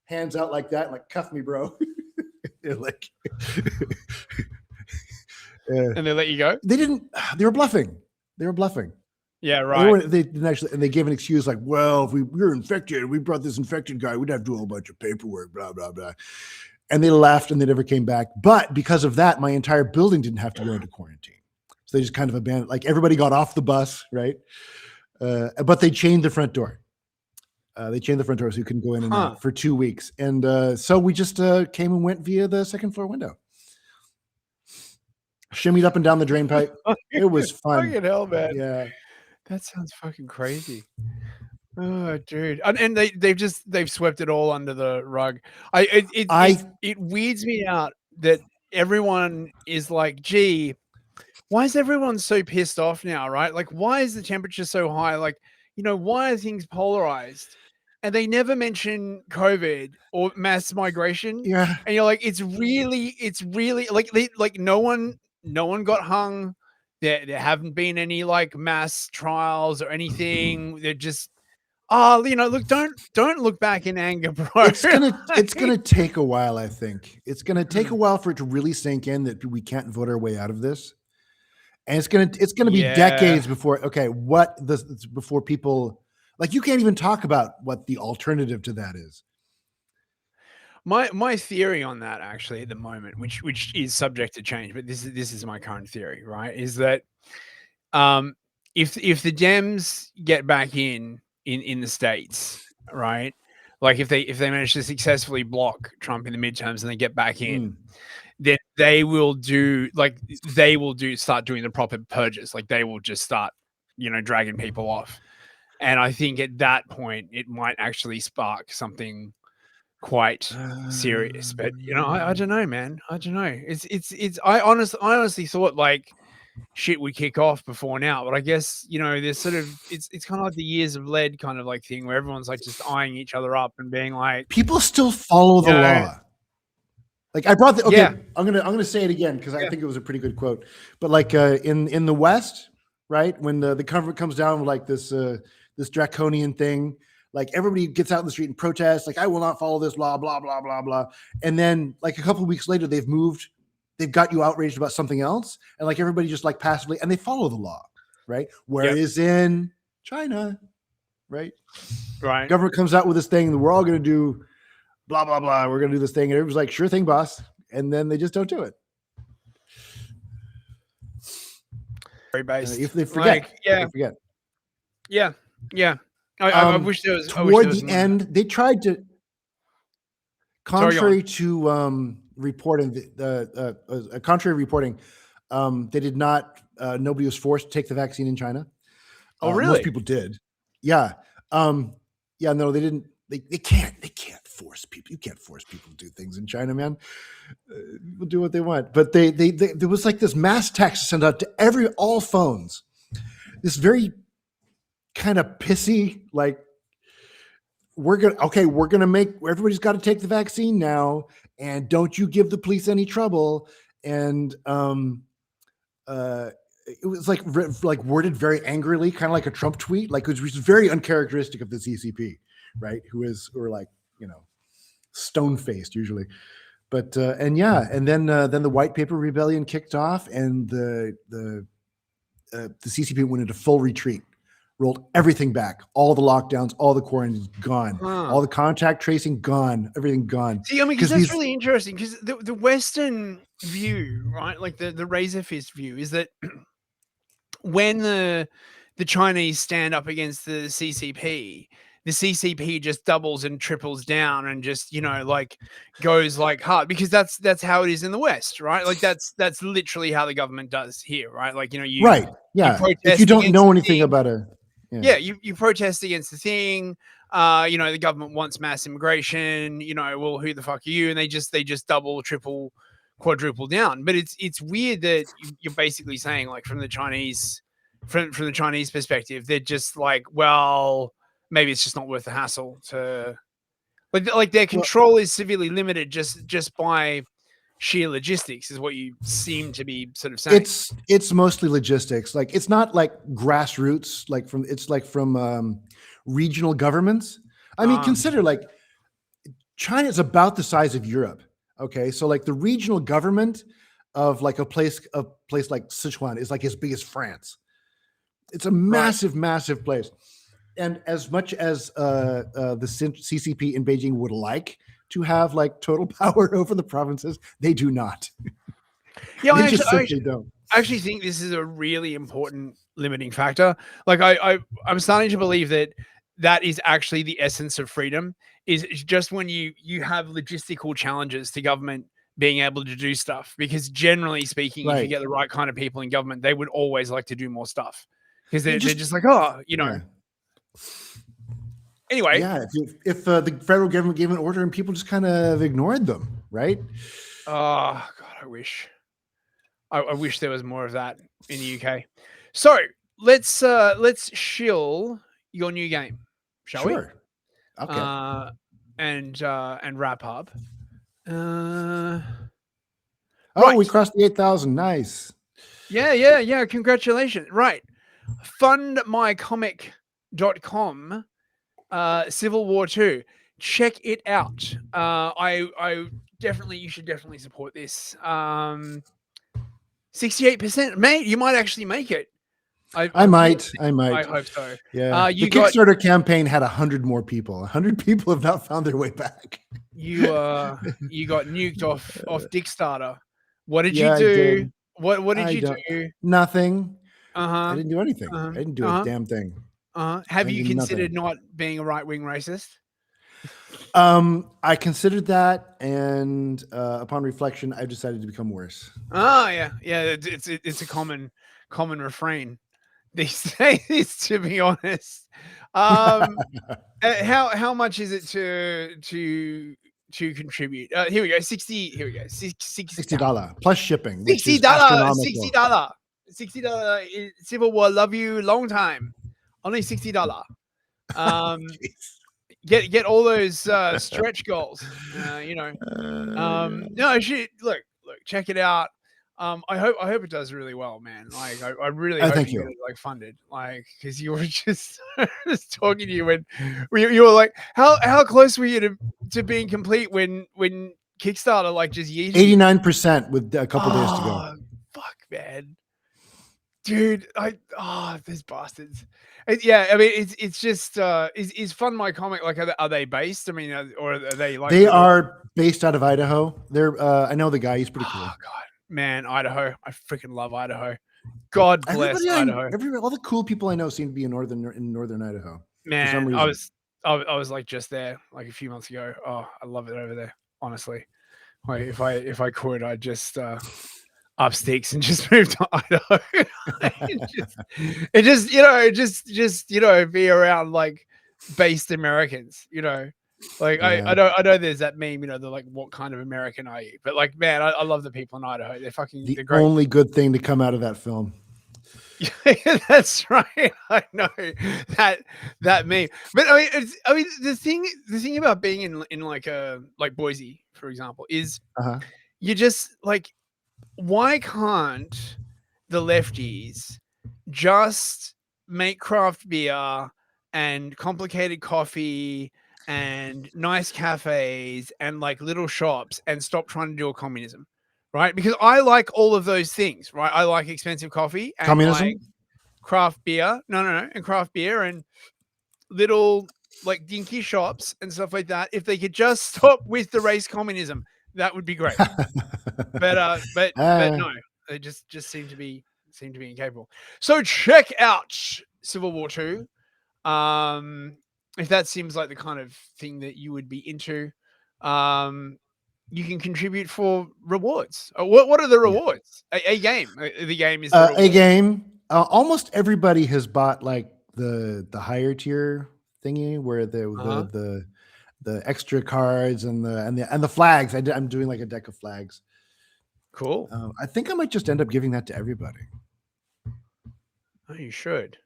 hands out like that, and like cuff me, bro. Like, and they let you go. They didn't. They were bluffing. Yeah, right. They didn't actually, and they gave an excuse like, well, if we were infected, we brought this infected guy, we'd have to do a whole bunch of paperwork, blah, blah, blah. And they laughed and they never came back. But because of that, my entire building didn't have to go into quarantine. So they just kind of abandoned, like everybody got off the bus, right? But they chained the front door. So you couldn't go in and out for 2 weeks. And so we just came and went via the second floor window. shimmied up and down the drain pipe. It was fun. Fucking hell, man. Yeah. That sounds fucking crazy. Oh, dude. And they've swept it all under the rug. It weirds me out that everyone is like, gee, why is everyone so pissed off now, right? Like, why is the temperature so high? Like, why are things polarized? And they never mention COVID or mass migration. Yeah. And you're like, it's really like no one got hung. There haven't been any like mass trials or anything. They're just, look, don't look back in anger, bro. It's gonna take a while, I think. It's gonna take a while for it to really sink in that we can't vote our way out of this. And it's gonna be decades before before people, like, you can't even talk about what the alternative to that is. My theory on that, actually, at the moment, which is subject to change, but this is my current theory, right? Is that if the Dems get back in the States, right? Like if they manage to successfully block Trump in the midterms and they get back in, then they will start doing the proper purges. Like they will just start, dragging people off. And I think at that point it might actually spark something quite serious. But I don't know, man. I don't know. I honestly thought like shit would kick off before now, but I guess there's sort of it's kind of like the years of lead kind of like thing where everyone's like just eyeing each other up and being like, people still follow the law. Like I brought I'm gonna say it again because I think it was a pretty good quote. But like in the West, right, when the government comes down with like this draconian thing, like everybody gets out in the street and protests, like I will not follow this law, blah blah blah blah. And then like a couple of weeks later, they've got you outraged about something else, and like everybody just like passively, and they follow the law, right? Whereas in China, right, government comes out with this thing that we're all going to do, blah blah blah. We're going to do this thing, and everybody's like, "Sure thing, boss," and then they just don't do it. Very based. If they forget, like, they forget. Yeah. I wish there was toward the end. They tried to, contrary to reporting, contrary reporting, they did not. Nobody was forced to take the vaccine in China. Oh, really? Most people did. Yeah. No, they didn't. They can't force people. You can't force people to do things in China, man. People do what they want. But they there was like this mass text sent out to all phones. This very kind of pissy, like, we're gonna make, everybody's got to take the vaccine now, and don't you give the police any trouble. And it was like worded very angrily, kind of like a Trump tweet, like, which was very uncharacteristic of the CCP, right? Who are like, stone faced usually. But and then the White Paper Rebellion kicked off, and the CCP went into full retreat. Rolled everything back, all the lockdowns, all the quarantines gone, all the contact tracing gone, everything gone. See, I mean, because that's really interesting, because the Western view, right, like the razor fist view, is that when the Chinese stand up against the CCP just doubles and triples down and just like goes like hard, because that's how it is in the West, right? Like that's literally how the government does here, right? Like you right, yeah. You if you don't know anything about it. Yeah, you protest against the thing. The government wants mass immigration. Well, who the fuck are you? And they just double, triple, quadruple down. But it's weird that you're basically saying, like, from the Chinese perspective, they're just like, well, maybe it's just not worth the hassle to, like their control is severely limited just by sheer logistics, is what you seem to be sort of saying. It's mostly logistics. Like, it's not like grassroots, it's from regional governments. I mean, consider, like, China is about the size of Europe. Okay. So like the regional government of like a place like Sichuan is like as big as France. It's a massive, massive place. And as much as the CCP in Beijing would like to have like total power over the provinces, they do not. Yeah, they I actually think this is a really important limiting factor. Like I'm starting to believe that is actually the essence of freedom, is just when you have logistical challenges to government being able to do stuff, because generally speaking, if you Right. get the right kind of people in government, they would always like to do more stuff because they're just- just like, oh, you know. Yeah. Anyway, Yeah, if the federal government gave an order and people just kind of ignored them, right? oh God, I wish there was more of that in the UK. So let's shill your new game, shall Sure. Okay. we? And wrap up. Oh, right. we crossed the 8,000. Nice. Yeah. Congratulations. Right. Fundmycomic.com. Civil War 2. Check it out. I definitely, you should definitely support this. 68%, mate. You might actually make it. I might. I hope so. Yeah. You the Kickstarter campaign had 100 more people. 100 people have not found their way back. You got nuked off Dickstarter. What did Yeah, you I do? did. What did I you don't- do? Nothing. Uh-huh. I didn't do anything. Uh-huh. I didn't do Uh-huh. a damn thing. Have you did considered nothing. not being a right-wing racist? I considered that, and upon reflection, I've decided to become worse. Oh yeah. It's a common refrain these days, to be honest. How much is it to contribute? Here we go. 60. Here we go. $60 plus shipping. Which $60. is astronomical. $60. Civil War. Love you. Long time. Only $60. Get all those stretch goals. No, look. Check it out. I hope it does really well, man. Like I really hope thank you you. get it like funded, like, because you were just talking to you when you were like, how close were you to being complete when Kickstarter like just yeeted you? 89% with a couple days to go. Fuck, man. Dude, these bastards. Yeah, I mean, it's just is Fund My Comic, like, are they based? I mean, or are they like? They are based out of Idaho. They're I know the guy. He's pretty cool. Oh God, man, Idaho. I freaking love Idaho. God bless Idaho. All the cool people I know seem to be in northern Idaho. Man, for some reason. I was like just there like a few months ago. Oh, I love it over there. Honestly, like if I could, I'd just up sticks and just move to Idaho. just be around like based Americans. Like Yeah. I know there's that meme. They're like, what kind of American are you? But like, man, I love the people in Idaho. They're The great. only good thing to come out of that film. That's right. I know that meme. But I mean the thing about being in like Boise, for example, is you just like, why can't the lefties just make craft beer and complicated coffee and nice cafes and like little shops and stop trying to do a communism? Right? Because I like all of those things, right? I like expensive coffee and Communism? like craft beer. No, and craft beer and little like dinky shops and stuff like that. If they could just stop with the race communism, that would be great. but no, they just seem to be incapable. So check out Civil War 2. If that seems like the kind of thing that you would be into, you can contribute for rewards. What are the rewards? A game. The game is the a game. Almost everybody has bought like the higher tier thingy where the extra cards and the flags. I'm doing like a deck of flags. Cool. I think I might just end up giving that to everybody. Oh, you should.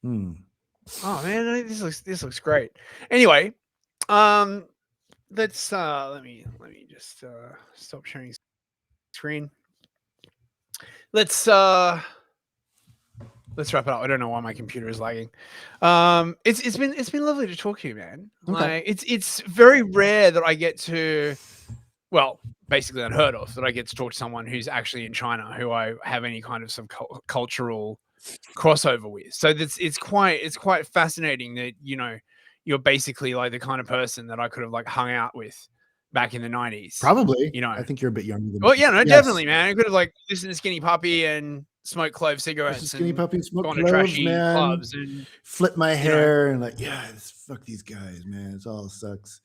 Hmm. Oh man, this looks great. Anyway, let's let me just stop sharing screen. Let's wrap it up. I don't know why my computer is lagging. It's been lovely to talk to you, man. Okay. Like it's very rare that I get to, well, basically unheard of, that I get to talk to someone who's actually in China who I have any kind of some cultural crossover with. So it's quite fascinating that you're basically like the kind of person that I could have like hung out with back in the 90s. Probably. I think you're a bit younger than me. Well, yeah, no, definitely, man. I could have like listened to Skinny Puppy and smoked clove cigarettes. Skinny Puppy and smoke gone cloves, to trashy man. clubs and flip my hair and like, yeah, fuck these guys, man. It all sucks.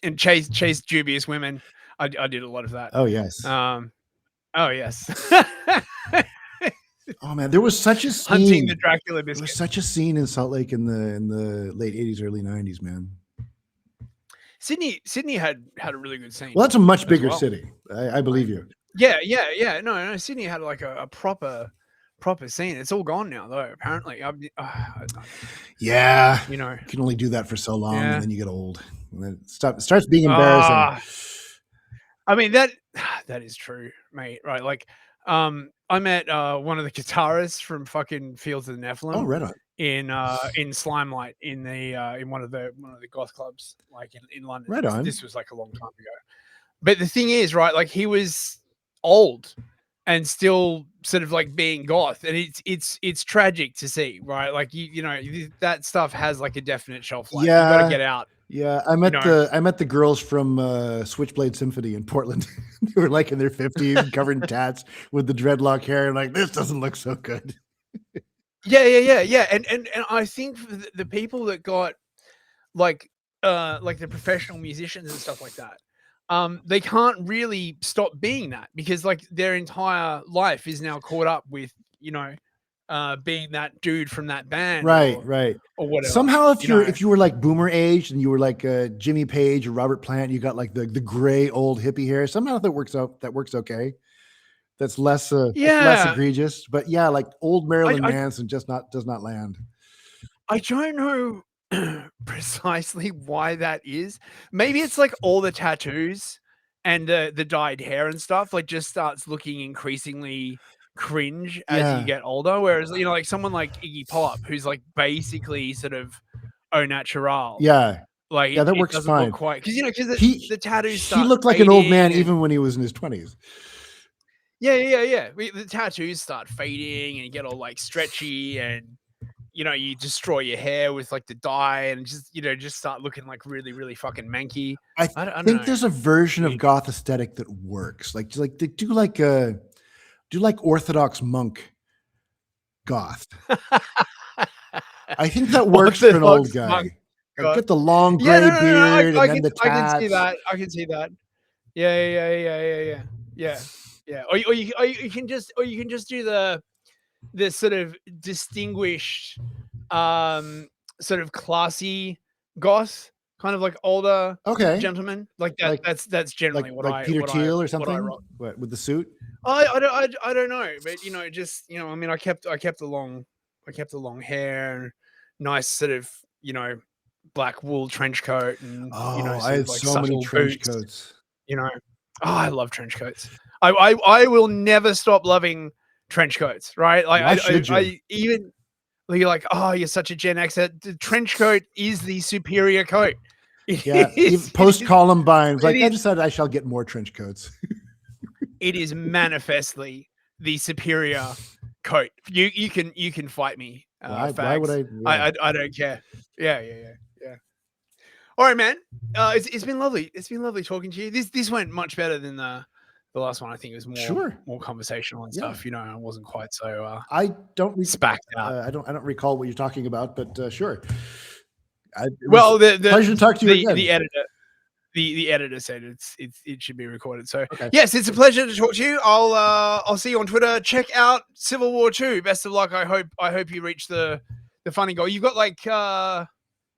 and chase dubious women. I did a lot of that. Oh yes. Oh yes. Oh man, there was such a Hunting scene. the Dracula There was biscuit. such a scene in Salt Lake in the late 80s, early 90s, man. Sydney had a really good scene. Well, that's a much bigger well. city. I believe you. Yeah. No, Sydney had like a proper scene. It's all gone now though. Apparently, Yeah, you know, you can only do that for so long, Yeah. and then you get old, and then it starts being embarrassing. I mean that is true, mate. Right? Like, I met one of the guitarists from fucking Fields of the Nephilim. Oh, right on. In Slimelight in one of the goth clubs, like in London. Right on. This was like a long time ago. But the thing is, right, like he was old and still sort of like being goth, and it's tragic to see, right? Like you know that stuff has like a definite shelf life. Yeah. You got to get out. Yeah, I met the girls from Switchblade Symphony in Portland. They were like in their 50s, covered in tats, with the dreadlock hair, and like, this doesn't look so good. Yeah. And I think for the people that got like the professional musicians and stuff like that, they can't really stop being that because like their entire life is now caught up with, you know, being that dude from that band, Right, or whatever. Somehow, if you were like boomer age and you were like Jimmy Page or Robert Plant, you got like the gray old hippie hair. Somehow that works okay. That's less egregious. But yeah, like old Marilyn Manson does not land. I don't know precisely why that is. Maybe it's like all the tattoos and the dyed hair and stuff like just starts looking increasingly cringe as you get older. Whereas, you know, like someone like Iggy Pop, who's like basically sort of au natural. Yeah. Like that works fine. Because the tattoos. He looked like an old man even when he was in his 20s. Yeah. The tattoos start fading and you get all like stretchy and, you know, you destroy your hair with like the dye and just start looking like really, really fucking manky. I don't think there's a version of goth aesthetic that works. Like they do like Orthodox monk goth. I think that works for an old guy. Like, get the long gray beard and then the tats. I can see that. Yeah. Or you can just do the sort of distinguished, sort of classy goth, kind of like older gentleman. Like that. That's generally like Peter Thiel or something. What, with the suit? I don't know, but you know, just, you know, I mean, I kept the long hair and nice sort of, you know, black wool trench coat and you know, I had like so many trench coats. You know, I love trench coats. I will never stop loving trench coats. Right? Like I even you're like, oh, you're such a Gen Xer. The trench coat is the superior coat. Yeah, post Columbine, like I decided I shall get more trench coats. It is manifestly the superior coat. You can fight me. Why would I? Yeah. I don't care. Yeah. All right, man. It's been lovely. It's been lovely talking to you. This went much better than the last one. I think it was more conversational and stuff. You know, I wasn't quite so. I don't spacked out. I don't recall what you're talking about, but sure. The pleasure to talk to you again. The editor said it should be recorded. So yes, it's a pleasure to talk to you. I'll see you on Twitter. Check out Civil War 2. Best of luck. I hope you reach the funny goal. You've got like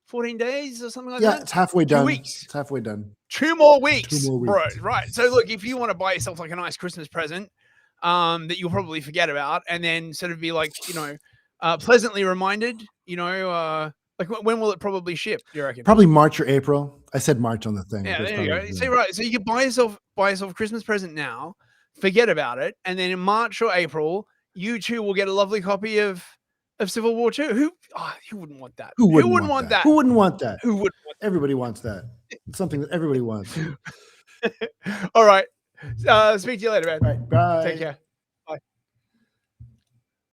14 days or something like that. Yeah, it's halfway done. 2 weeks. It's halfway done. 2 more weeks. 2 more weeks. Bro. Right. So look, if you want to buy yourself like a nice Christmas present, that you'll probably forget about, and then sort of be like, you know, pleasantly reminded, you know, like when will it probably ship, do you reckon? Probably March or April. I said March on the thing. Yeah, there you go. Yeah. So right. So you can buy yourself a Christmas present now, forget about it, and then in March or April, you too will get a lovely copy of Civil War 2. Who wouldn't want that? Who wouldn't want that? Who wouldn't want that? Who would? Everybody wants that. It's something that everybody wants. All right. Speak to you later, man. All right. Bye. Take care.